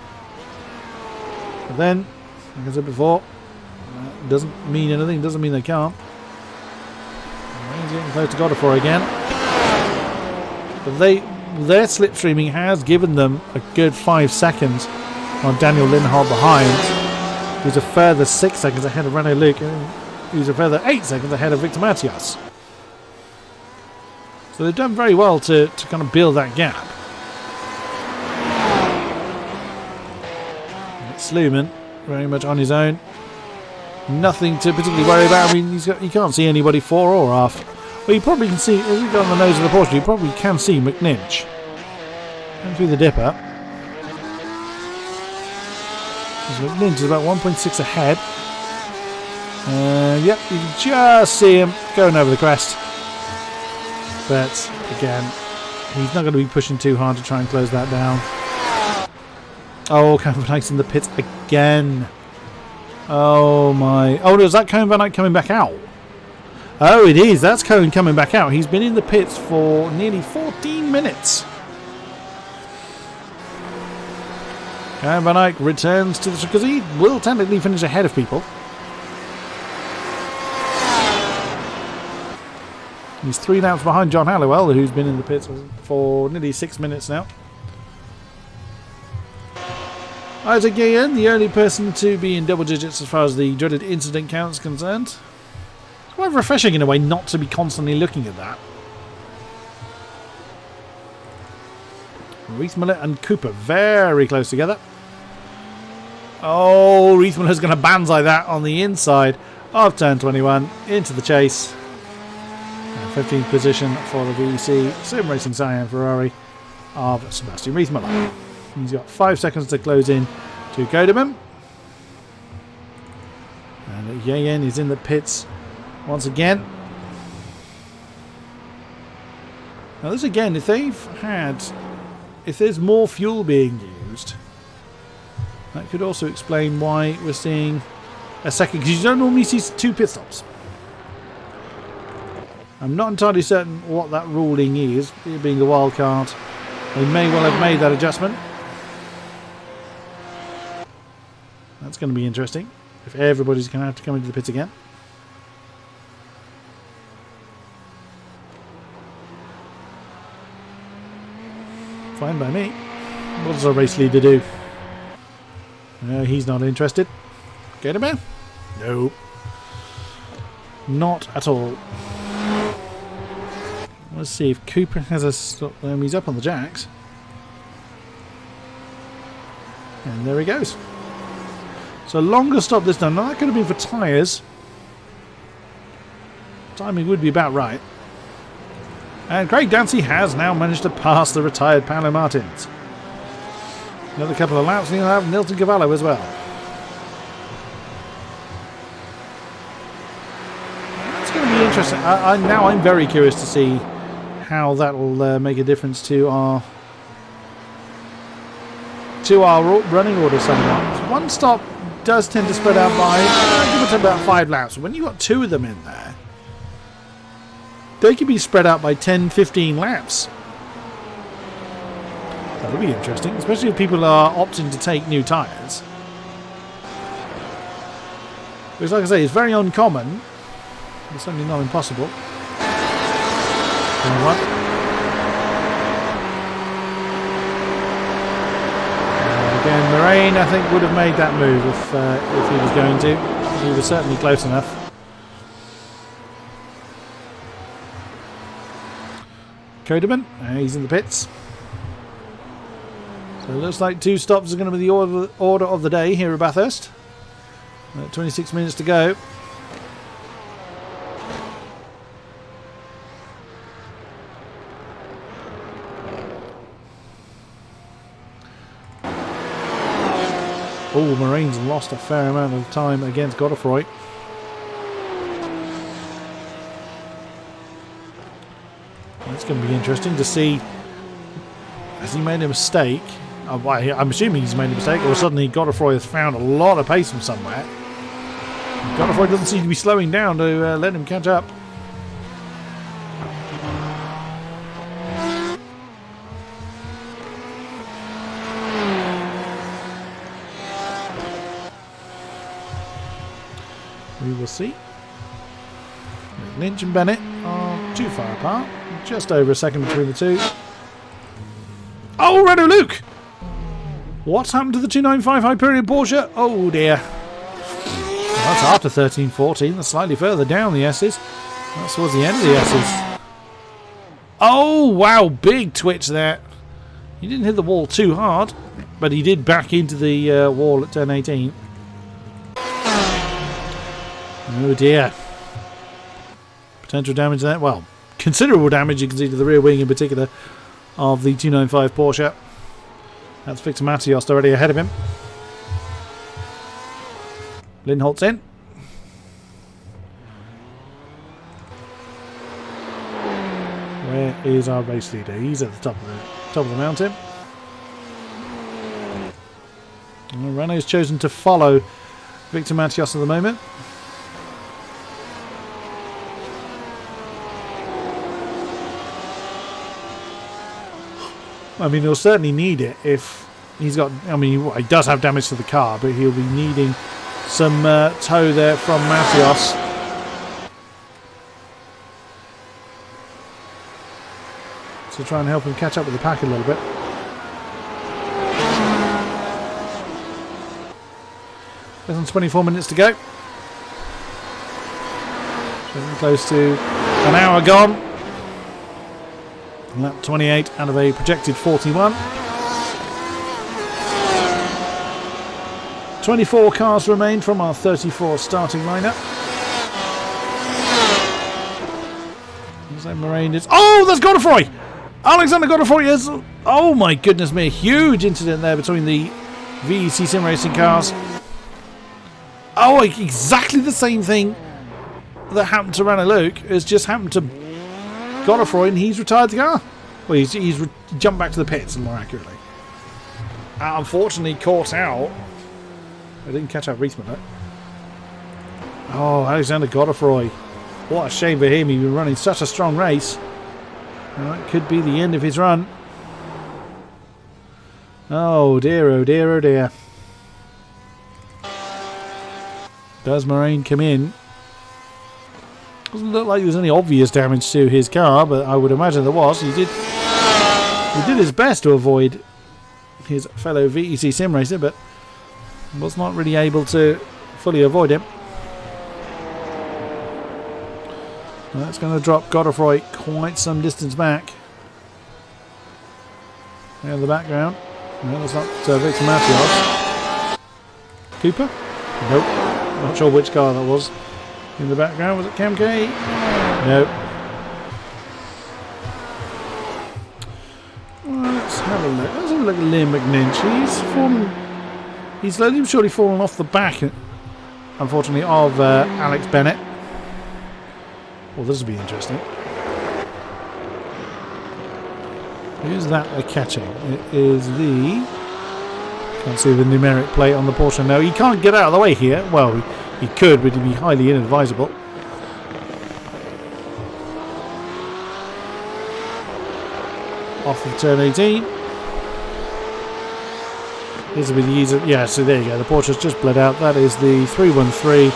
But then, like I said before, that doesn't mean anything. Doesn't mean they can't. He's getting close to Godefroy again. But their slipstreaming has given them a good 5 seconds on Daniel Lindholt behind. Who's a further 6 seconds ahead of Renault Luke. Who's a further 8 seconds ahead of Victor Matias. So they've done very well to kind of build that gap. It's Sluman, very much on his own. Nothing to particularly worry about. I mean, you can't see anybody fore or aft. Well, you probably can see, as we go on the nose of the Porsche, you probably can see McNinch. Going through the dipper. McNinch is about 1.6 ahead. Yep, you can just see him going over the crest. But again, he's not going to be pushing too hard to try and close that down. Oh, Cohen Van Eyck's in the pits again. Oh my. Oh, is that Cohen Van Eyck coming back out? Oh, it is. That's Cohen coming back out. He's been in the pits for nearly 14 minutes. Cohen Van Eyck returns to the... because he will technically finish ahead of people. He's 3 laps behind John Halliwell, who's been in the pits for nearly 6 minutes now. Isaac Guillen, the only person to be in double digits as far as the dreaded incident count is concerned. It's quite refreshing in a way not to be constantly looking at that. Reithmiller and Cooper very close together. Oh, Reithmiller's going to banzai that on the inside of turn 21 into the chase. 15th position for the VEC Sim Racing Cyan Ferrari of Sebastian Reithmiller. He's got 5 seconds to close in to Godeman. And Yeyen is in the pits once again. Now this again, if there's more fuel being used, that could also explain why we're seeing a second, because you don't normally see 2 pit stops. I'm not entirely certain what that ruling is, it being the wild card. They may well have made that adjustment. That's going to be interesting, if everybody's going to have to come into the pits again. Fine by me. What does our race leader do? No, he's not interested. Get him in? No. Not at all. Let's see if Cooper has a stop. He's up on the jacks. And there he goes. So longer stop this time. Now that could have been for tyres. Timing would be about right. And Craig Dancy has now managed to pass the retired Paolo Martins. Another couple of laps and he'll have Nilton Cavallo as well. That's going to be interesting. Now I'm very curious to see how that will make a difference to our running order somewhat. One stop does tend to spread out by give it about 5 laps. When you've got 2 of them in there, they can be spread out by 10-15 laps. That'll be interesting, especially if people are opting to take new tyres. Which, like I say, is very uncommon. It's certainly not impossible. Again, Moraine, I think, would have made that move if he was going to. He was certainly close enough. Kodeman, he's in the pits. So it looks like 2 stops are going to be the order of the day here at Bathurst. 26 minutes to go. Oh, Marines lost a fair amount of time against Godefroy. It's going to be interesting to see. Has he made a mistake? I'm assuming he's made a mistake, or suddenly Godefroy has found a lot of pace from somewhere. Godefroy doesn't seem to be slowing down to let him catch up. We will see. Lynch and Bennett are too far apart. Just over a second between the two. Oh, Renault Luke! What's happened to the 295 Hyperion Porsche? Oh dear. Well, that's after 13-14. That's slightly further down the S's. That's towards the end of the S's. Oh, wow. Big twitch there. He didn't hit the wall too hard, but he did back into the wall at turn 18. Oh dear. Potential damage there. Well, considerable damage you can see to the rear wing in particular of the 295 Porsche. That's Victor Matios already ahead of him. Lindholt's in. Where is our race leader? He's at the top of the mountain. And Renault's chosen to follow Victor Matios at the moment. I mean, he'll certainly need it if he's got... I mean, he does have damage to the car, but he'll be needing some tow there from Matios. To try and help him catch up with the pack a little bit. Less than 24 minutes to go. Getting close to an hour gone. Lap 28 out of a projected 41. 24 cars remain from our 34 starting lineup. Oh, there's Godefroy! Alexander Godefroy is... Oh my goodness me, a huge incident there between the VEC Sim Racing cars. Oh, exactly the same thing that happened to Renault Luke has just happened to Godefroy, and he's retired the car. Well, he's jumped back to the pits, more accurately. Unfortunately, caught out. I didn't catch up Reithman though. Oh, Alexander Godefroy. What a shame for him. He's been running such a strong race. Well, it could be the end of his run. Oh dear, oh dear, oh dear. Does Moraine come in? Doesn't look like there was any obvious damage to his car, but I would imagine there was. He did his best to avoid his fellow VEC sim racer, but was not really able to fully avoid him. Well, that's going to drop Godefroy quite some distance back. There in the background. No, that's not Victor Matios. Cooper? Nope. Not sure which car that was. In the background, was it Cam K? No. Well, let's have a look. Let's have a look at Liam McNinch. He's slowly but surely fallen off the back, unfortunately, of Alex Bennett. Well, this will be interesting. Who's that they're catching? It is the... Can't see the numeric plate on the Porsche. No, he can't get out of the way here. Well, he could, but he'd be highly inadvisable. Off of turn 18. This will be the easy... Yeah, so there you go. The Porsche's just bled out. That is the 313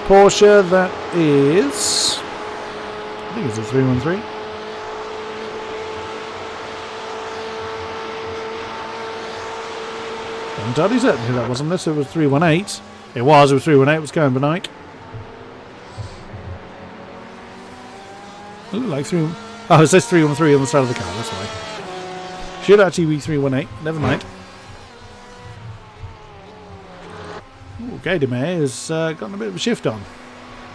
Porsche. That is... I think it's a 313. I'm entirely certain that wasn't, unless it was 318. It was 318. It was going Benight. It looked like 3... Oh, it says 313 on the side of the car. That's why. Should actually be 318. Never mind. Ooh, Gadamer has gotten a bit of a shift on.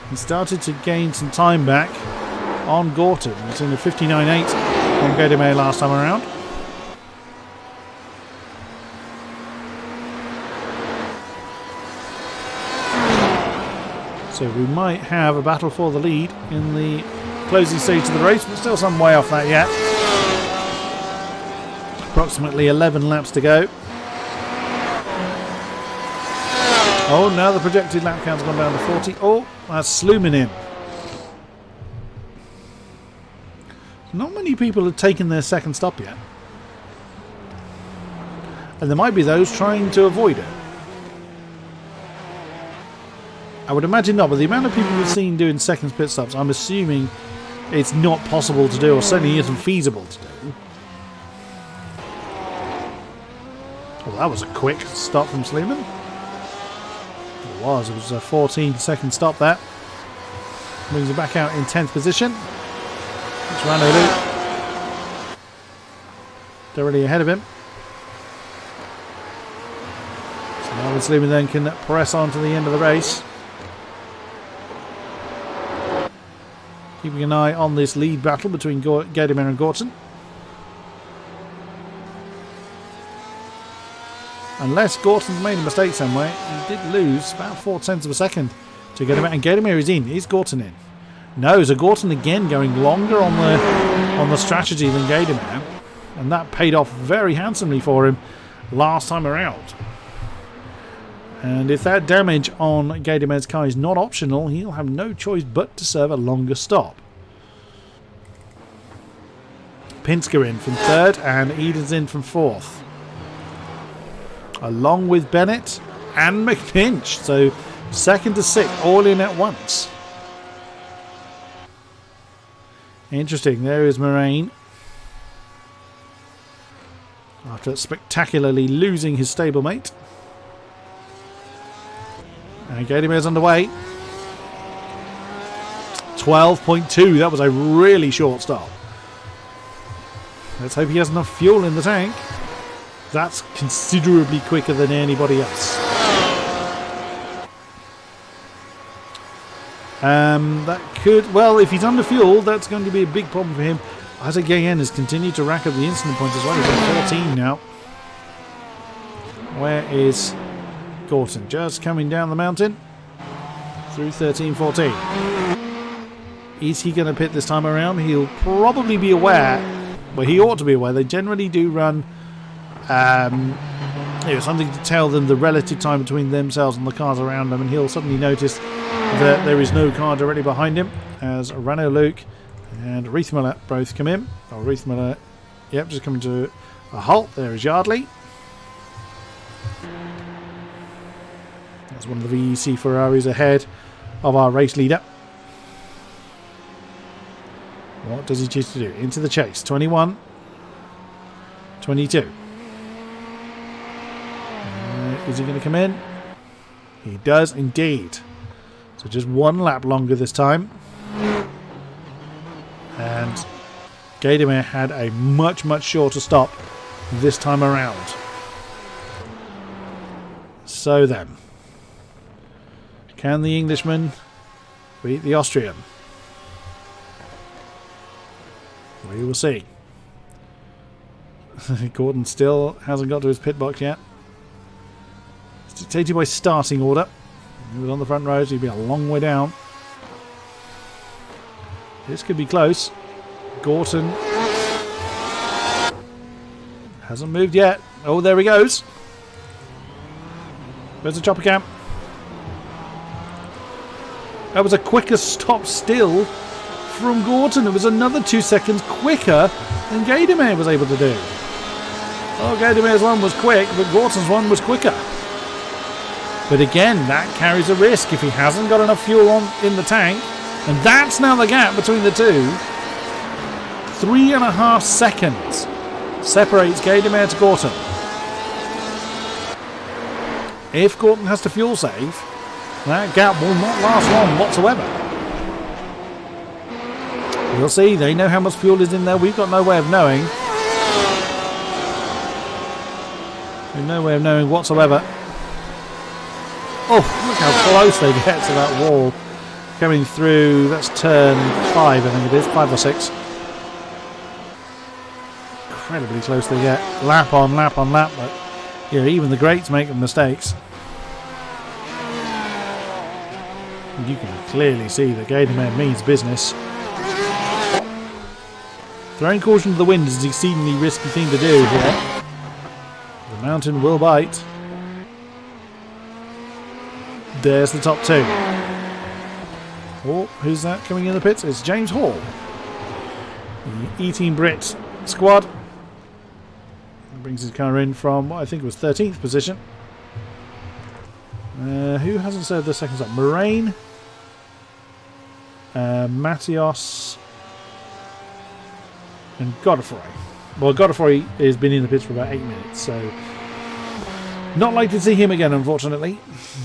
He started to gain some time back on Gorton. He's in a 59.8 on Gadamer last time around. So we might have a battle for the lead in the closing stage of the race, but still some way off that yet. Approximately 11 laps to go. Oh, now the projected lap count's gone down to 40. Oh, that's Sluman in. Not many people have taken their second stop yet. And there might be those trying to avoid it. I would imagine not, but the amount of people we've seen doing second pit stops, I'm assuming it's not possible to do, or certainly isn't feasible to do. Well, that was a quick stop from Sleeman. It was a 14-second stop there. Brings it back out in 10th position. It's Rano Luke. Directly ahead of him. So now Sleeman then can press on to the end of the race. Keeping an eye on this lead battle between Gadamer and Gorton. Unless Gorton's made a mistake somewhere, he did lose about 0.4 of a second to Gadamer. And Gadamer is in. Is Gorton in? No, so Gorton again going longer on the strategy than Gadamer. And that paid off very handsomely for him last time around. And if that damage on Gadamer's car is not optional, he'll have no choice but to serve a longer stop. Pinsker in from 3rd and Eden's in from 4th. Along with Bennett and McPinch. So 2nd to 6th, all in at once. Interesting, there is Moraine. After spectacularly losing his stablemate. And Gadamer's underway. 12.2. That was a really short stop. Let's hope he has enough fuel in the tank. That's considerably quicker than anybody else. That could... Well, if he's under fuel, that's going to be a big problem for him. Isaac Gayen has continued to rack up the incident points as well. He's on 14 now. Where is Gorton? Just coming down the mountain through 13-14. Is he going to pit this time around? He'll probably be aware. Well, he ought to be aware. They generally do run something to tell them the relative time between themselves and the cars around them, and he'll suddenly notice that there is no car directly behind him as Rano Luke and Reith Miller both come in. Oh, Reith Miller, yep, just coming to a halt. There is Yardley. That's one of the VEC Ferraris ahead of our race leader. What does he choose to do? Into the chase. 21. 22. Is he going to come in? He does indeed. So just one lap longer this time. And Gadamer had a much, much shorter stop this time around. So then, can the Englishman beat the Austrian? We will see. Gordon still hasn't got to his pit box yet. It's dictated by starting order. He was on the front row, so he'd be a long way down. This could be close. Gorton hasn't moved yet. Oh, there he goes. There's the chopper cam. That was a quicker stop still from Gorton. It was another 2 seconds quicker than Gadamer was able to do. Oh, Gadamer's one was quick, but Gorton's one was quicker. But again, that carries a risk if he hasn't got enough fuel in the tank. And that's now the gap between the two. 3.5 seconds separates Gadamer to Gorton. If Gorton has to fuel save, that gap will not last long whatsoever. We'll see. They know how much fuel is in there. We've got no way of knowing. We've no way of knowing whatsoever. Oh, look how close they get to that wall. Coming through, that's turn 5, I think it is, 5 or 6. Incredibly close they get. Lap on lap on lap, but you know, even the greats make mistakes. You can clearly see that Gatorman means business. Throwing caution to the wind is an exceedingly risky thing to do here. The mountain will bite. There's the top 2. Oh, who's that coming in the pits? It's James Hall. The E-Team Brit squad. Brings his car in from what I think was 13th position. Who hasn't served the second stop? Moraine. Matthias. And Godfrey. Well, Godfrey has been in the pits for about 8 minutes, so not likely to see him again, unfortunately,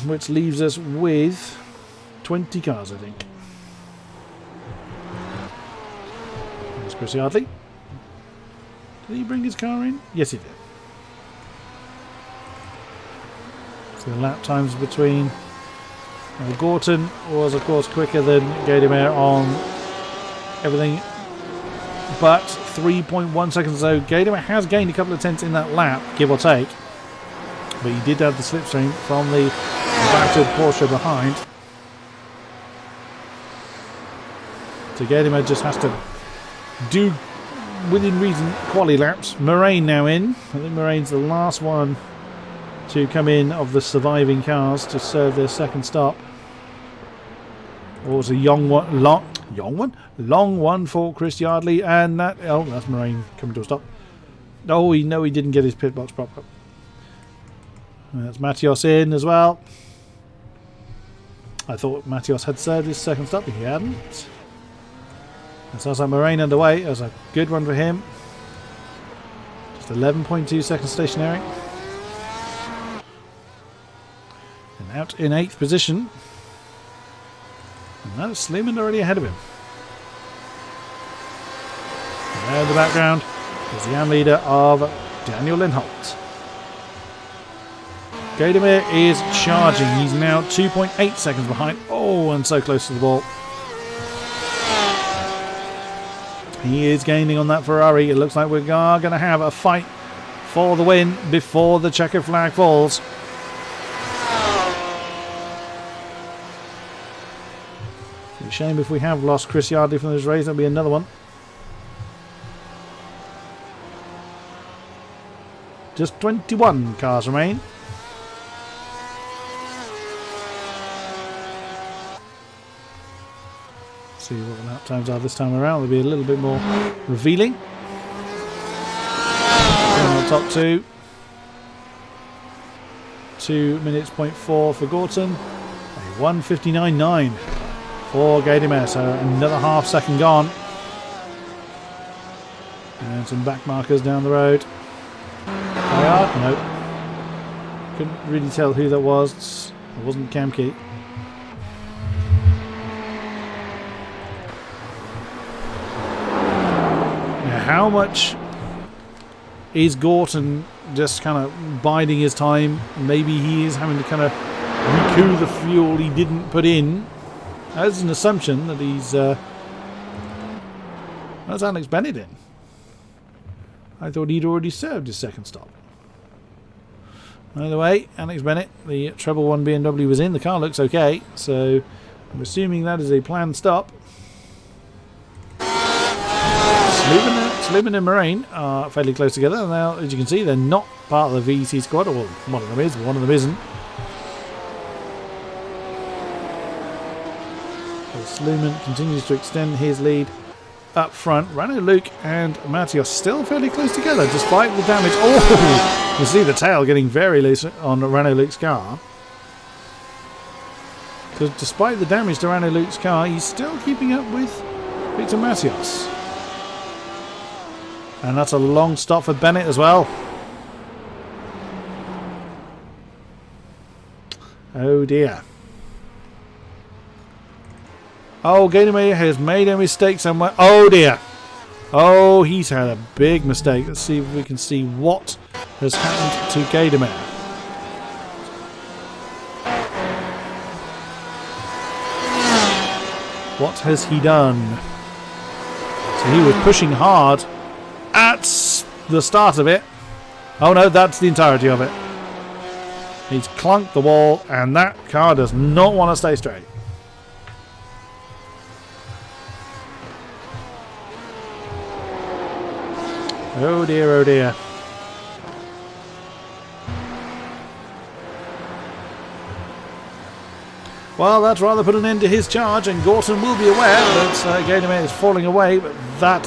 which leaves us with 20 cars, I think. There's Chris Yardley. Did he bring his car in? Yes, he did. So the lap times between Gorton was, of course, quicker than Gatorman on everything, but 3.1 seconds. So Gatorman has gained a couple of tenths in that lap, give or take. But he did have the slipstream from the battered Porsche behind. So Gatorman just has to do, within reason, quali laps. Moraine now in. I think Moraine's the last one to come in of the surviving cars to serve their second stop. Or was a long one for Chris Yardley, and that, oh, that's Moraine coming to a stop. Oh, he didn't get his pit box proper. That's Matthias in as well. I thought Matthias had served his second stop, but he hadn't. It sounds like Moraine underway. That was a good one for him. Just 11.2 seconds stationary. And out in 8th position. And that's Sleeman already ahead of him. And there in the background is the AM leader of Daniel Lindholt. Gatorman is charging. He's now 2.8 seconds behind. Oh, and so close to the ball. He is gaining on that Ferrari. It looks like we are going to have a fight for the win before the checker flag falls. It's a shame if we have lost Chris Yardley from this race. That'll be another one. Just 21 cars remain. See what the lap times are this time around. They'll be a little bit more revealing. On the top 2. 2 minutes, 0.4 for Gorton. 1:59.9 for Gatorman. So another half second gone. And some back markers down the road. Bayard? Nope. Couldn't really tell who that was. It wasn't Kamke. How much is Gorton just kind of biding his time? Maybe he is having to kind of recoup the fuel he didn't put in. That's an assumption that he's... that's Alex Bennett in. I thought he'd already served his second stop. Either way, Alex Bennett, the treble 1 BMW was in. The car looks okay, so I'm assuming that is a planned stop. Sluman and Moraine are fairly close together. Now, as you can see, they're not part of the VEC squad. Well, one of them is, one of them isn't. So Sluman continues to extend his lead up front. Rano Luke and Matthias still fairly close together, despite the damage. Oh, you see the tail getting very loose on Rano Luke's car. So, despite the damage to Rano Luke's car, he's still keeping up with Victor Matthias. And that's a long stop for Bennett as well. Oh dear. Oh, Gatorman has made a mistake somewhere. Oh dear. Oh, he's had a big mistake. Let's see if we can see what has happened to Gatorman. What has he done? So he was pushing hard at the start of it. Oh no, that's the entirety of it. He's clunked the wall, and that car does not want to stay straight. Oh dear, oh dear. Well, that's rather put an end to his charge, and Gorton will be aware that Gainemay is falling away, but that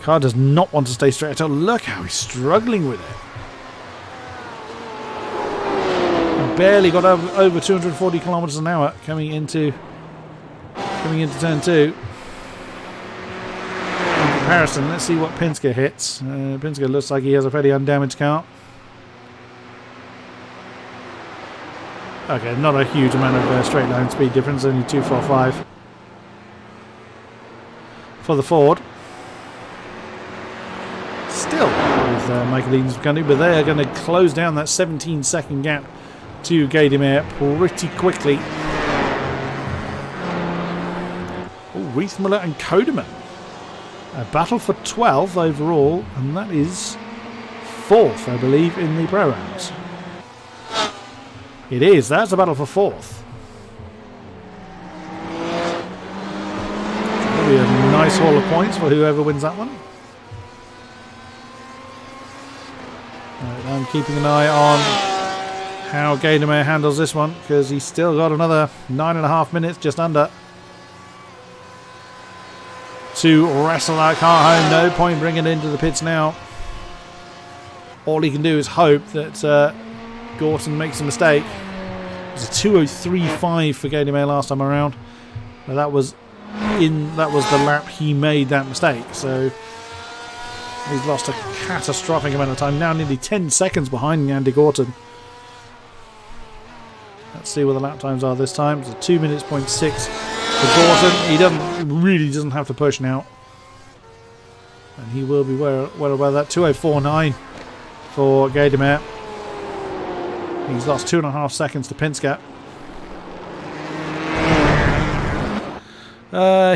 car does not want to stay straight at all. Look how he's struggling with it. He barely got over 240 kilometers an hour coming into turn 2. In comparison, let's see what Penske hits. Penske looks like he has a fairly undamaged car. Okay, not a huge amount of straight line speed difference, only 245 for the Ford. Still with Michael Eden's Candy, but they are going to close down that 17-second gap to Gainemay pretty quickly. Oh, Riethmüller and Kodeman. A battle for 12th overall, and that is 4th, I believe, in the Pro-Ams. It is. That's a battle for 4th. That'll be a nice haul of points for whoever wins that one. Right, I'm keeping an eye on how Gainemay handles this one, because he's still got another 9.5 minutes, just under, to wrestle that car home. No point bringing it into the pits now. All he can do is hope that Gorton makes a mistake. It was a 2:03.5 for Gainemay last time around, but that was the lap he made that mistake. So he's lost a catastrophic amount of time. Now nearly 10 seconds behind Andy Gorton. Let's see what the lap times are this time. It's a 2 minutes 0.6 for Gorton. He really doesn't have to push now, and he will be well aware of that. 2:04.9 for Gainemay. He's lost 2.5 seconds to Penske.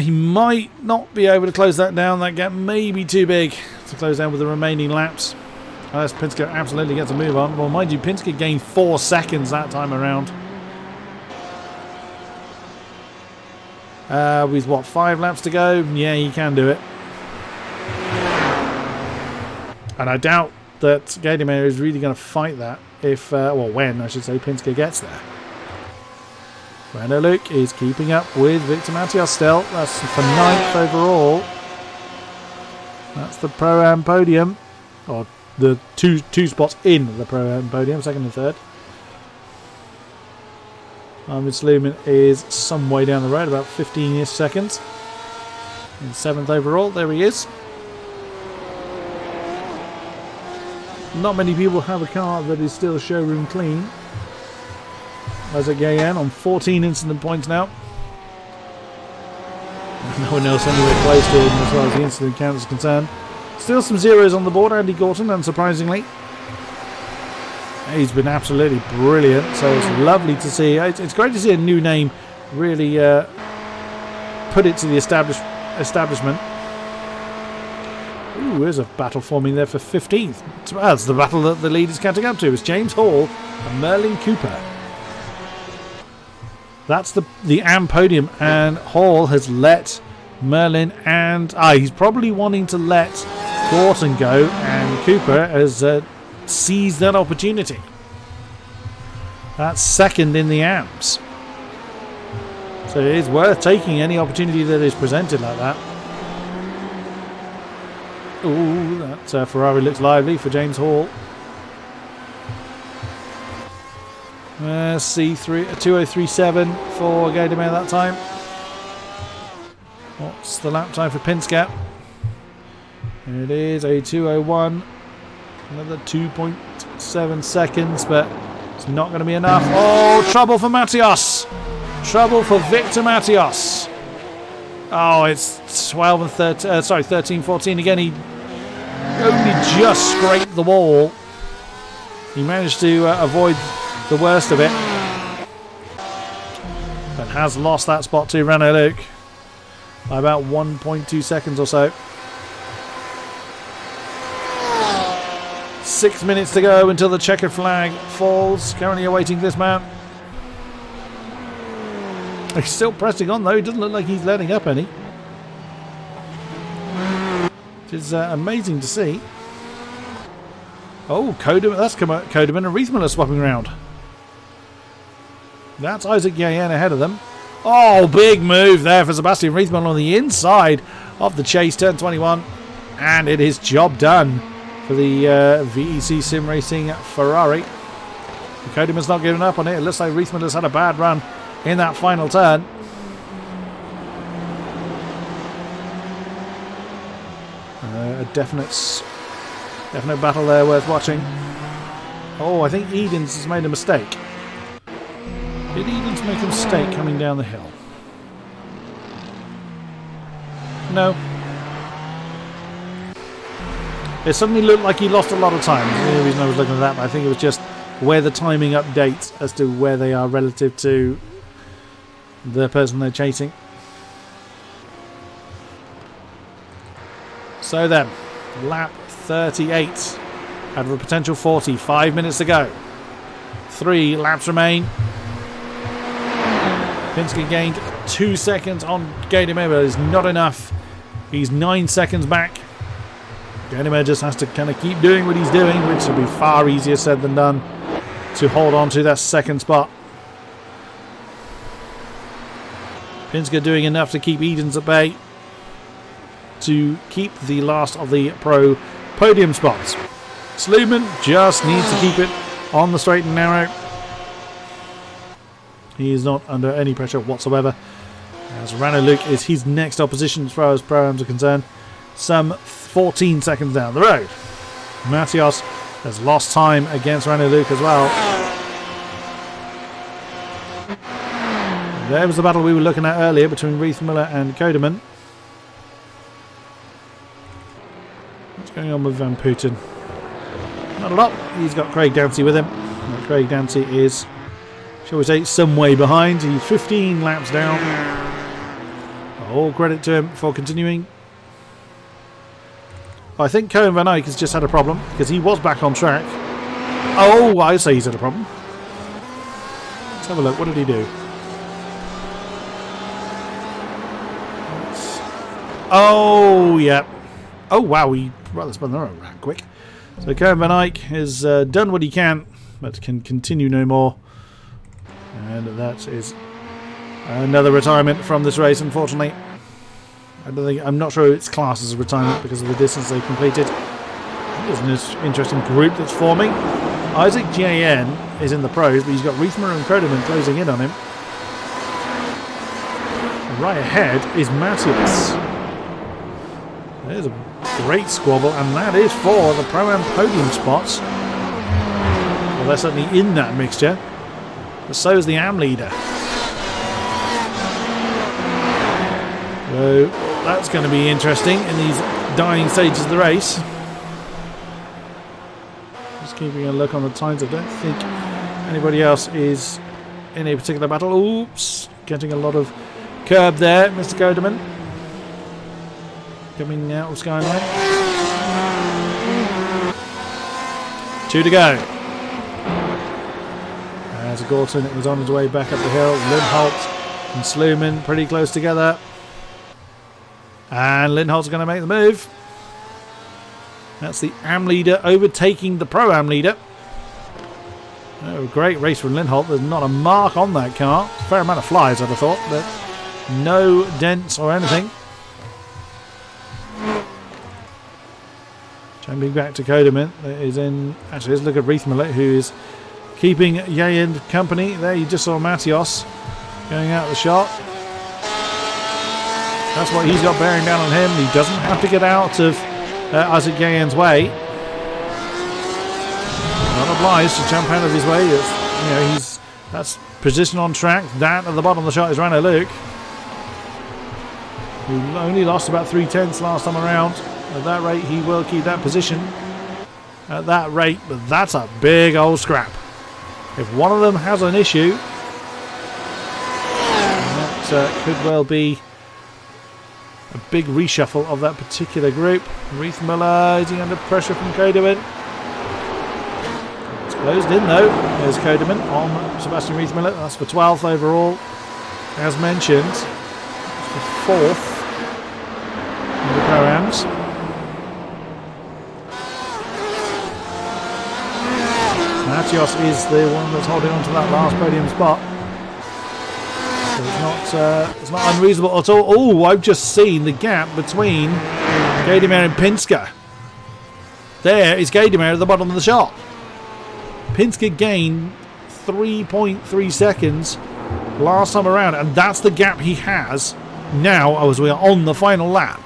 He might not be able to close that down. That gap may be too big to close down with the remaining laps. Unless Penske absolutely gets a move on. Well, mind you, Penske gained 4 seconds that time around. With what, 5 laps to go? Yeah, he can do it. And I doubt that Gainemay is really going to fight that if, when, I should say, Penske gets there. Renault Luke is keeping up with Victor Matias still. That's for 9th overall. That's the Pro-Am podium, or the two spots in the Pro-Am podium, 2nd and 3rd. Arvid Sluman is some way down the road, about 15-ish seconds. In 7th overall, there he is. Not many people have a car that is still showroom clean. Isaac Gayan on 14 incident points now. No one else anywhere close to him as far as the incident count is concerned. Still some zeros on the board, Andy Gorton, unsurprisingly. He's been absolutely brilliant, so it's lovely to see. It's great to see a new name really put it to the establishment. Ooh, there's a battle forming there for 15th. That's the battle that the lead is catching up to. It's James Hall and Merlin Cooper. That's the AM podium, and Hall has let Merlin and he's probably wanting to let Gorton go, and Cooper has seized that opportunity. That's 2nd in the AMs. So it is worth taking any opportunity that is presented like that. Ooh, that Ferrari looks lively for James Hall. C3 2037 for Gainemay that time. What's the lap time for Penske? It is a 2:01. Another 2.7 seconds, but it's not going to be enough. Oh, trouble for Matias! Trouble for Victor Matias. Oh, it's 12 and 13. 13-14 again. He only just scraped the wall. He managed to avoid the worst of it, but has lost that spot to Renault Luke. by about 1.2 seconds or so. 6 minutes to go until the checkered flag falls. Currently awaiting this man. He's still pressing on though. He doesn't look like he's letting up any. Which is amazing to see. Oh, Kodeman, that's Kodeman and Riesmiller swapping around. That's Isaac Yayen ahead of them. Oh, big move there for Sebastian Riesmiller on the inside of the chase, turn 21. And it is job done for the VEC Sim Racing Ferrari. Kodeman's not giving up on it. It looks like Riesmiller's had a bad run in that final turn. A definite battle there worth watching. Oh, I think Edens has made a mistake. Did Edens make a mistake coming down the hill? No. It suddenly looked like he lost a lot of time. The only reason I was looking at that, but I think it was just where the timing updates as to where they are relative to the person they're chasing. So then, lap 38 out of a potential 40. 5 minutes to go. 3 laps remain. Penske gained 2 seconds on Gaidemer, but it's not enough. He's 9 seconds back. Gaidemer just has to kind of keep doing what he's doing, which will be far easier said than done, to hold on to that second spot. Penske doing enough to keep Edens at bay, to keep the last of the pro podium spots. Sluman just needs to keep it on the straight and narrow. He is not under any pressure whatsoever, as Renault Luke is his next opposition as far as programs are concerned, some 14 seconds down the road. Matthias has lost time against Renault Luke as well. There was the battle we were looking at earlier between Riesmiller and Kodeman. What's going on with Van Putten? Not a lot. He's got Craig Dancy with him. And Craig Dancy is, shall we say, some way behind. He's 15 laps down. All credit to him for continuing. I think Cohen Van Eyck has just had a problem because he was back on track. Oh, I say he's had a problem. Let's have a look. What did he do? Oh, yeah. Oh, wow. He rather spun the road around quick. So Cohen Van Eyck has done what he can, but can continue no more. And that is another retirement from this race, unfortunately. I'm not sure it's classed as a retirement because of the distance they completed. There's an interesting group that's forming. Isaac GAN is in the pros, but he's got Riesmer and Kodeman closing in on him. And right ahead is Matthias. There's a great squabble, and that is for the Pro-Am podium spots. Well, they're certainly in that mixture. But so is the AM leader. So that's going to be interesting in these dying stages of the race. Just keeping a look on the times. I don't think anybody else is in a particular battle. Oops, getting a lot of curb there, Mr. Kodeman. Coming out of Skyline. 2 to go. As Gorton was on his way back up the hill. Lindholt and Sluman pretty close together. And Lindholt's going to make the move. That's the AM leader overtaking the Pro-Am leader. Oh, great race from Lindholt. There's not a mark on that car. A fair amount of flies, I'd have thought, but no dents or anything. Jumping back to Kodeman, is in. Actually, let's look at Riesmiller, who is keeping Yayen company. There, you just saw Matthias going out of the shot. That's what he's got bearing down on him. He doesn't have to get out of Isaac Yayen's way. Not obliged to jump out of his way. That's position on track. That at the bottom of the shot is Renault Luke, who only lost about 3/10 last time around. At that rate, he will keep that position. At that rate, but that's a big old scrap. If one of them has an issue, that could well be a big reshuffle of that particular group. Riethmüller, is he under pressure from Kodeman? It's closed in though. There's Kodeman on Sebastian Riethmüller. That's for 12th overall. As mentioned, it's for 4th in the Pro-Ams. Matios is the one that's holding on to that last podium spot. So it's not unreasonable at all. Oh, I've just seen the gap between Gadamer and Pinsker. There is Gadamer at the bottom of the shot. Pinsker gained 3.3 seconds last time around, and that's the gap he has now as we are on the final lap.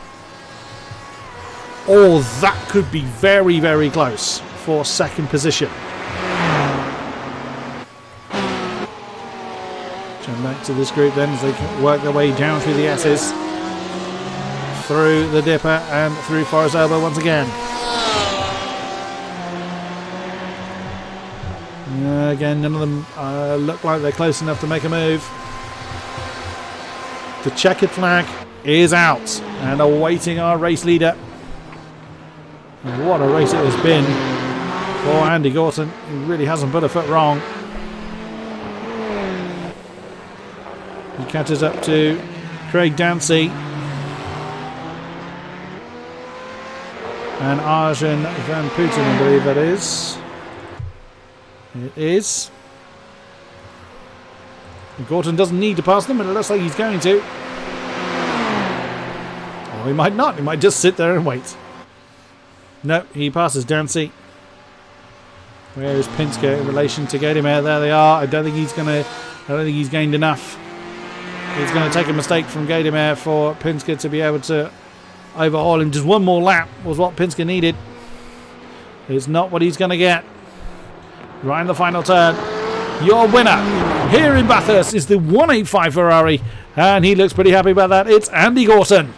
Or that could be very, very close for second position. Jump back to this group then as they work their way down through the S's, through the Dipper and through Forest Elbow once again. Again, none of them look like they're close enough to make a move. The checkered flag is out and awaiting our race leader. And what a race it has been for Andy Gorton. He really hasn't put a foot wrong. He catches up to Craig Dancy and Arjen van Putten, I believe that is. It is. And Gorton doesn't need to pass them, but it looks like he's going to. Or he might not. He might just sit there and wait. No, he passes Dancy. Where is Pinsker in relation to Gadamer? There they are. I don't think he's gained enough. It's going to take a mistake from Gadamer for Pinsker to be able to overhaul him. Just one more lap was what Pinsker needed. It's not what he's going to get. Right in the final turn. Your winner here in Bathurst is the 185 Ferrari, and he looks pretty happy about that. It's Andy Gorton.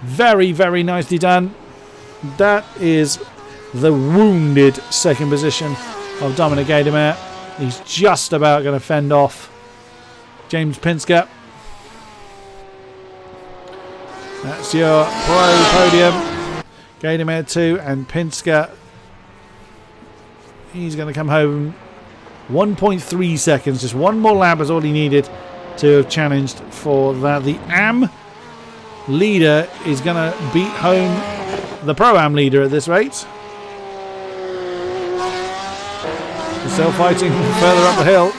Very, very nicely done. That is the wounded second position of Dominic Gadamer. He's just about going to fend off James Pinsker. That's your pro podium. Gadamer 2 and Pinsker. He's going to come home 1.3 seconds. Just one more lap is all he needed to have challenged for that. The AM leader is going to beat home the Pro-Am leader at this rate. He's still fighting further up the hill.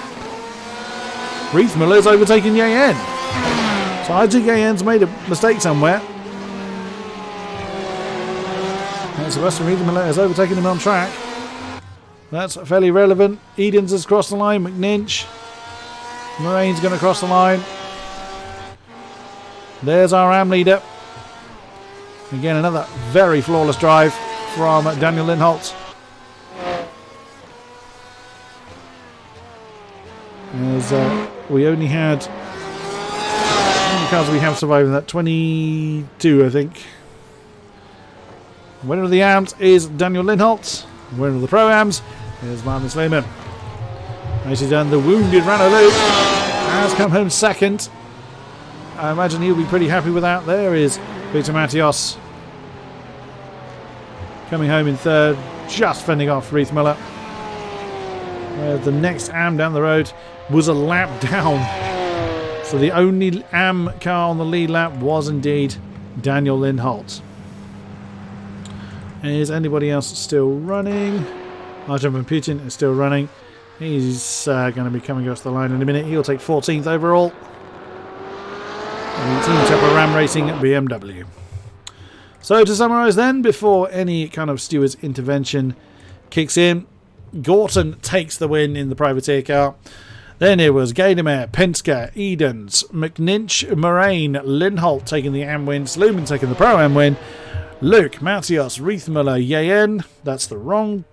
Riethmüller's overtaken Yayen. So I think Yayen's made a mistake somewhere. And Sebastian Riethmüller has overtaken him on track. That's fairly relevant. Edens has crossed the line. McNinch. Morane's going to cross the line. There's our AM leader. Again, another very flawless drive from Daniel Lindholt. As we only had... how many cars we have surviving that? 22, I think. Winner of the AMs is Daniel Lindholt. Winner of the Pro-Ams is Martin Sleeman. Nicely done. The wounded Ranaloo has come home second. I imagine he'll be pretty happy with that. There is Victor Matios coming home in third, just fending off Riethmüller. The next AM down the road was a lap down. So the only AM car on the lead lap was indeed Daniel Lindholt. Is anybody else still running? Arjen van Putten is still running. He's going to be coming across the line in a minute. He'll take 14th overall. And Team Tepper Ram Racing at BMW. So to summarise then, before any kind of steward's intervention kicks in, Gorton takes the win in the privateer car. Then it was Gadamer, Pinsker, Edens, McNinch, Moraine, Lindholt taking the AM win, Sluman taking the Pro-Am win, Luke, Matios, Riethmüller, Yayen. That's the wrong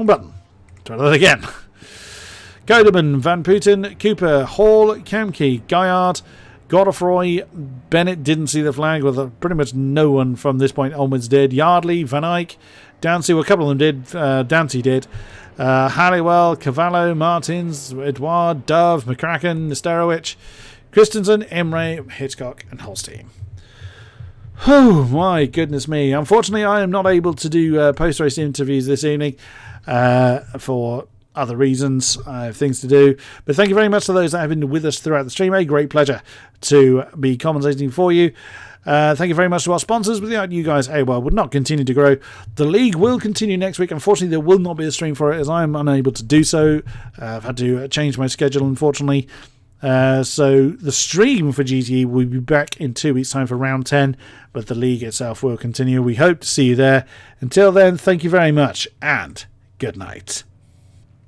button. Try that again. Kodeman, Van Putten, Cooper, Hall, Kamke, Gaillard, Godefroy, Bennett didn't see the flag, well, pretty much no one from this point onwards did. Yardley, Van Eyck, Dancy, well, a couple of them did. Dancy did. Halliwell, Cavallo, Martins, Edouard, Dove, McCracken, Nesterowicz, Christensen, Emre, Hitchcock, and Holstein. Oh my goodness me. Unfortunately, I am not able to do post-race interviews this evening for other reasons. I have things to do. But thank you very much to those that have been with us throughout the stream. A great pleasure to be commentating for you. Thank you very much to our sponsors. Without you guys, AOR would not continue to grow. The league will continue next week. Unfortunately, there will not be a stream for it as I am unable to do so. I've had to change my schedule, unfortunately. So the stream for GTE will be back in 2 weeks' time for round 10, but the league itself will continue. We hope to see you there. Until then, thank you very much and good night.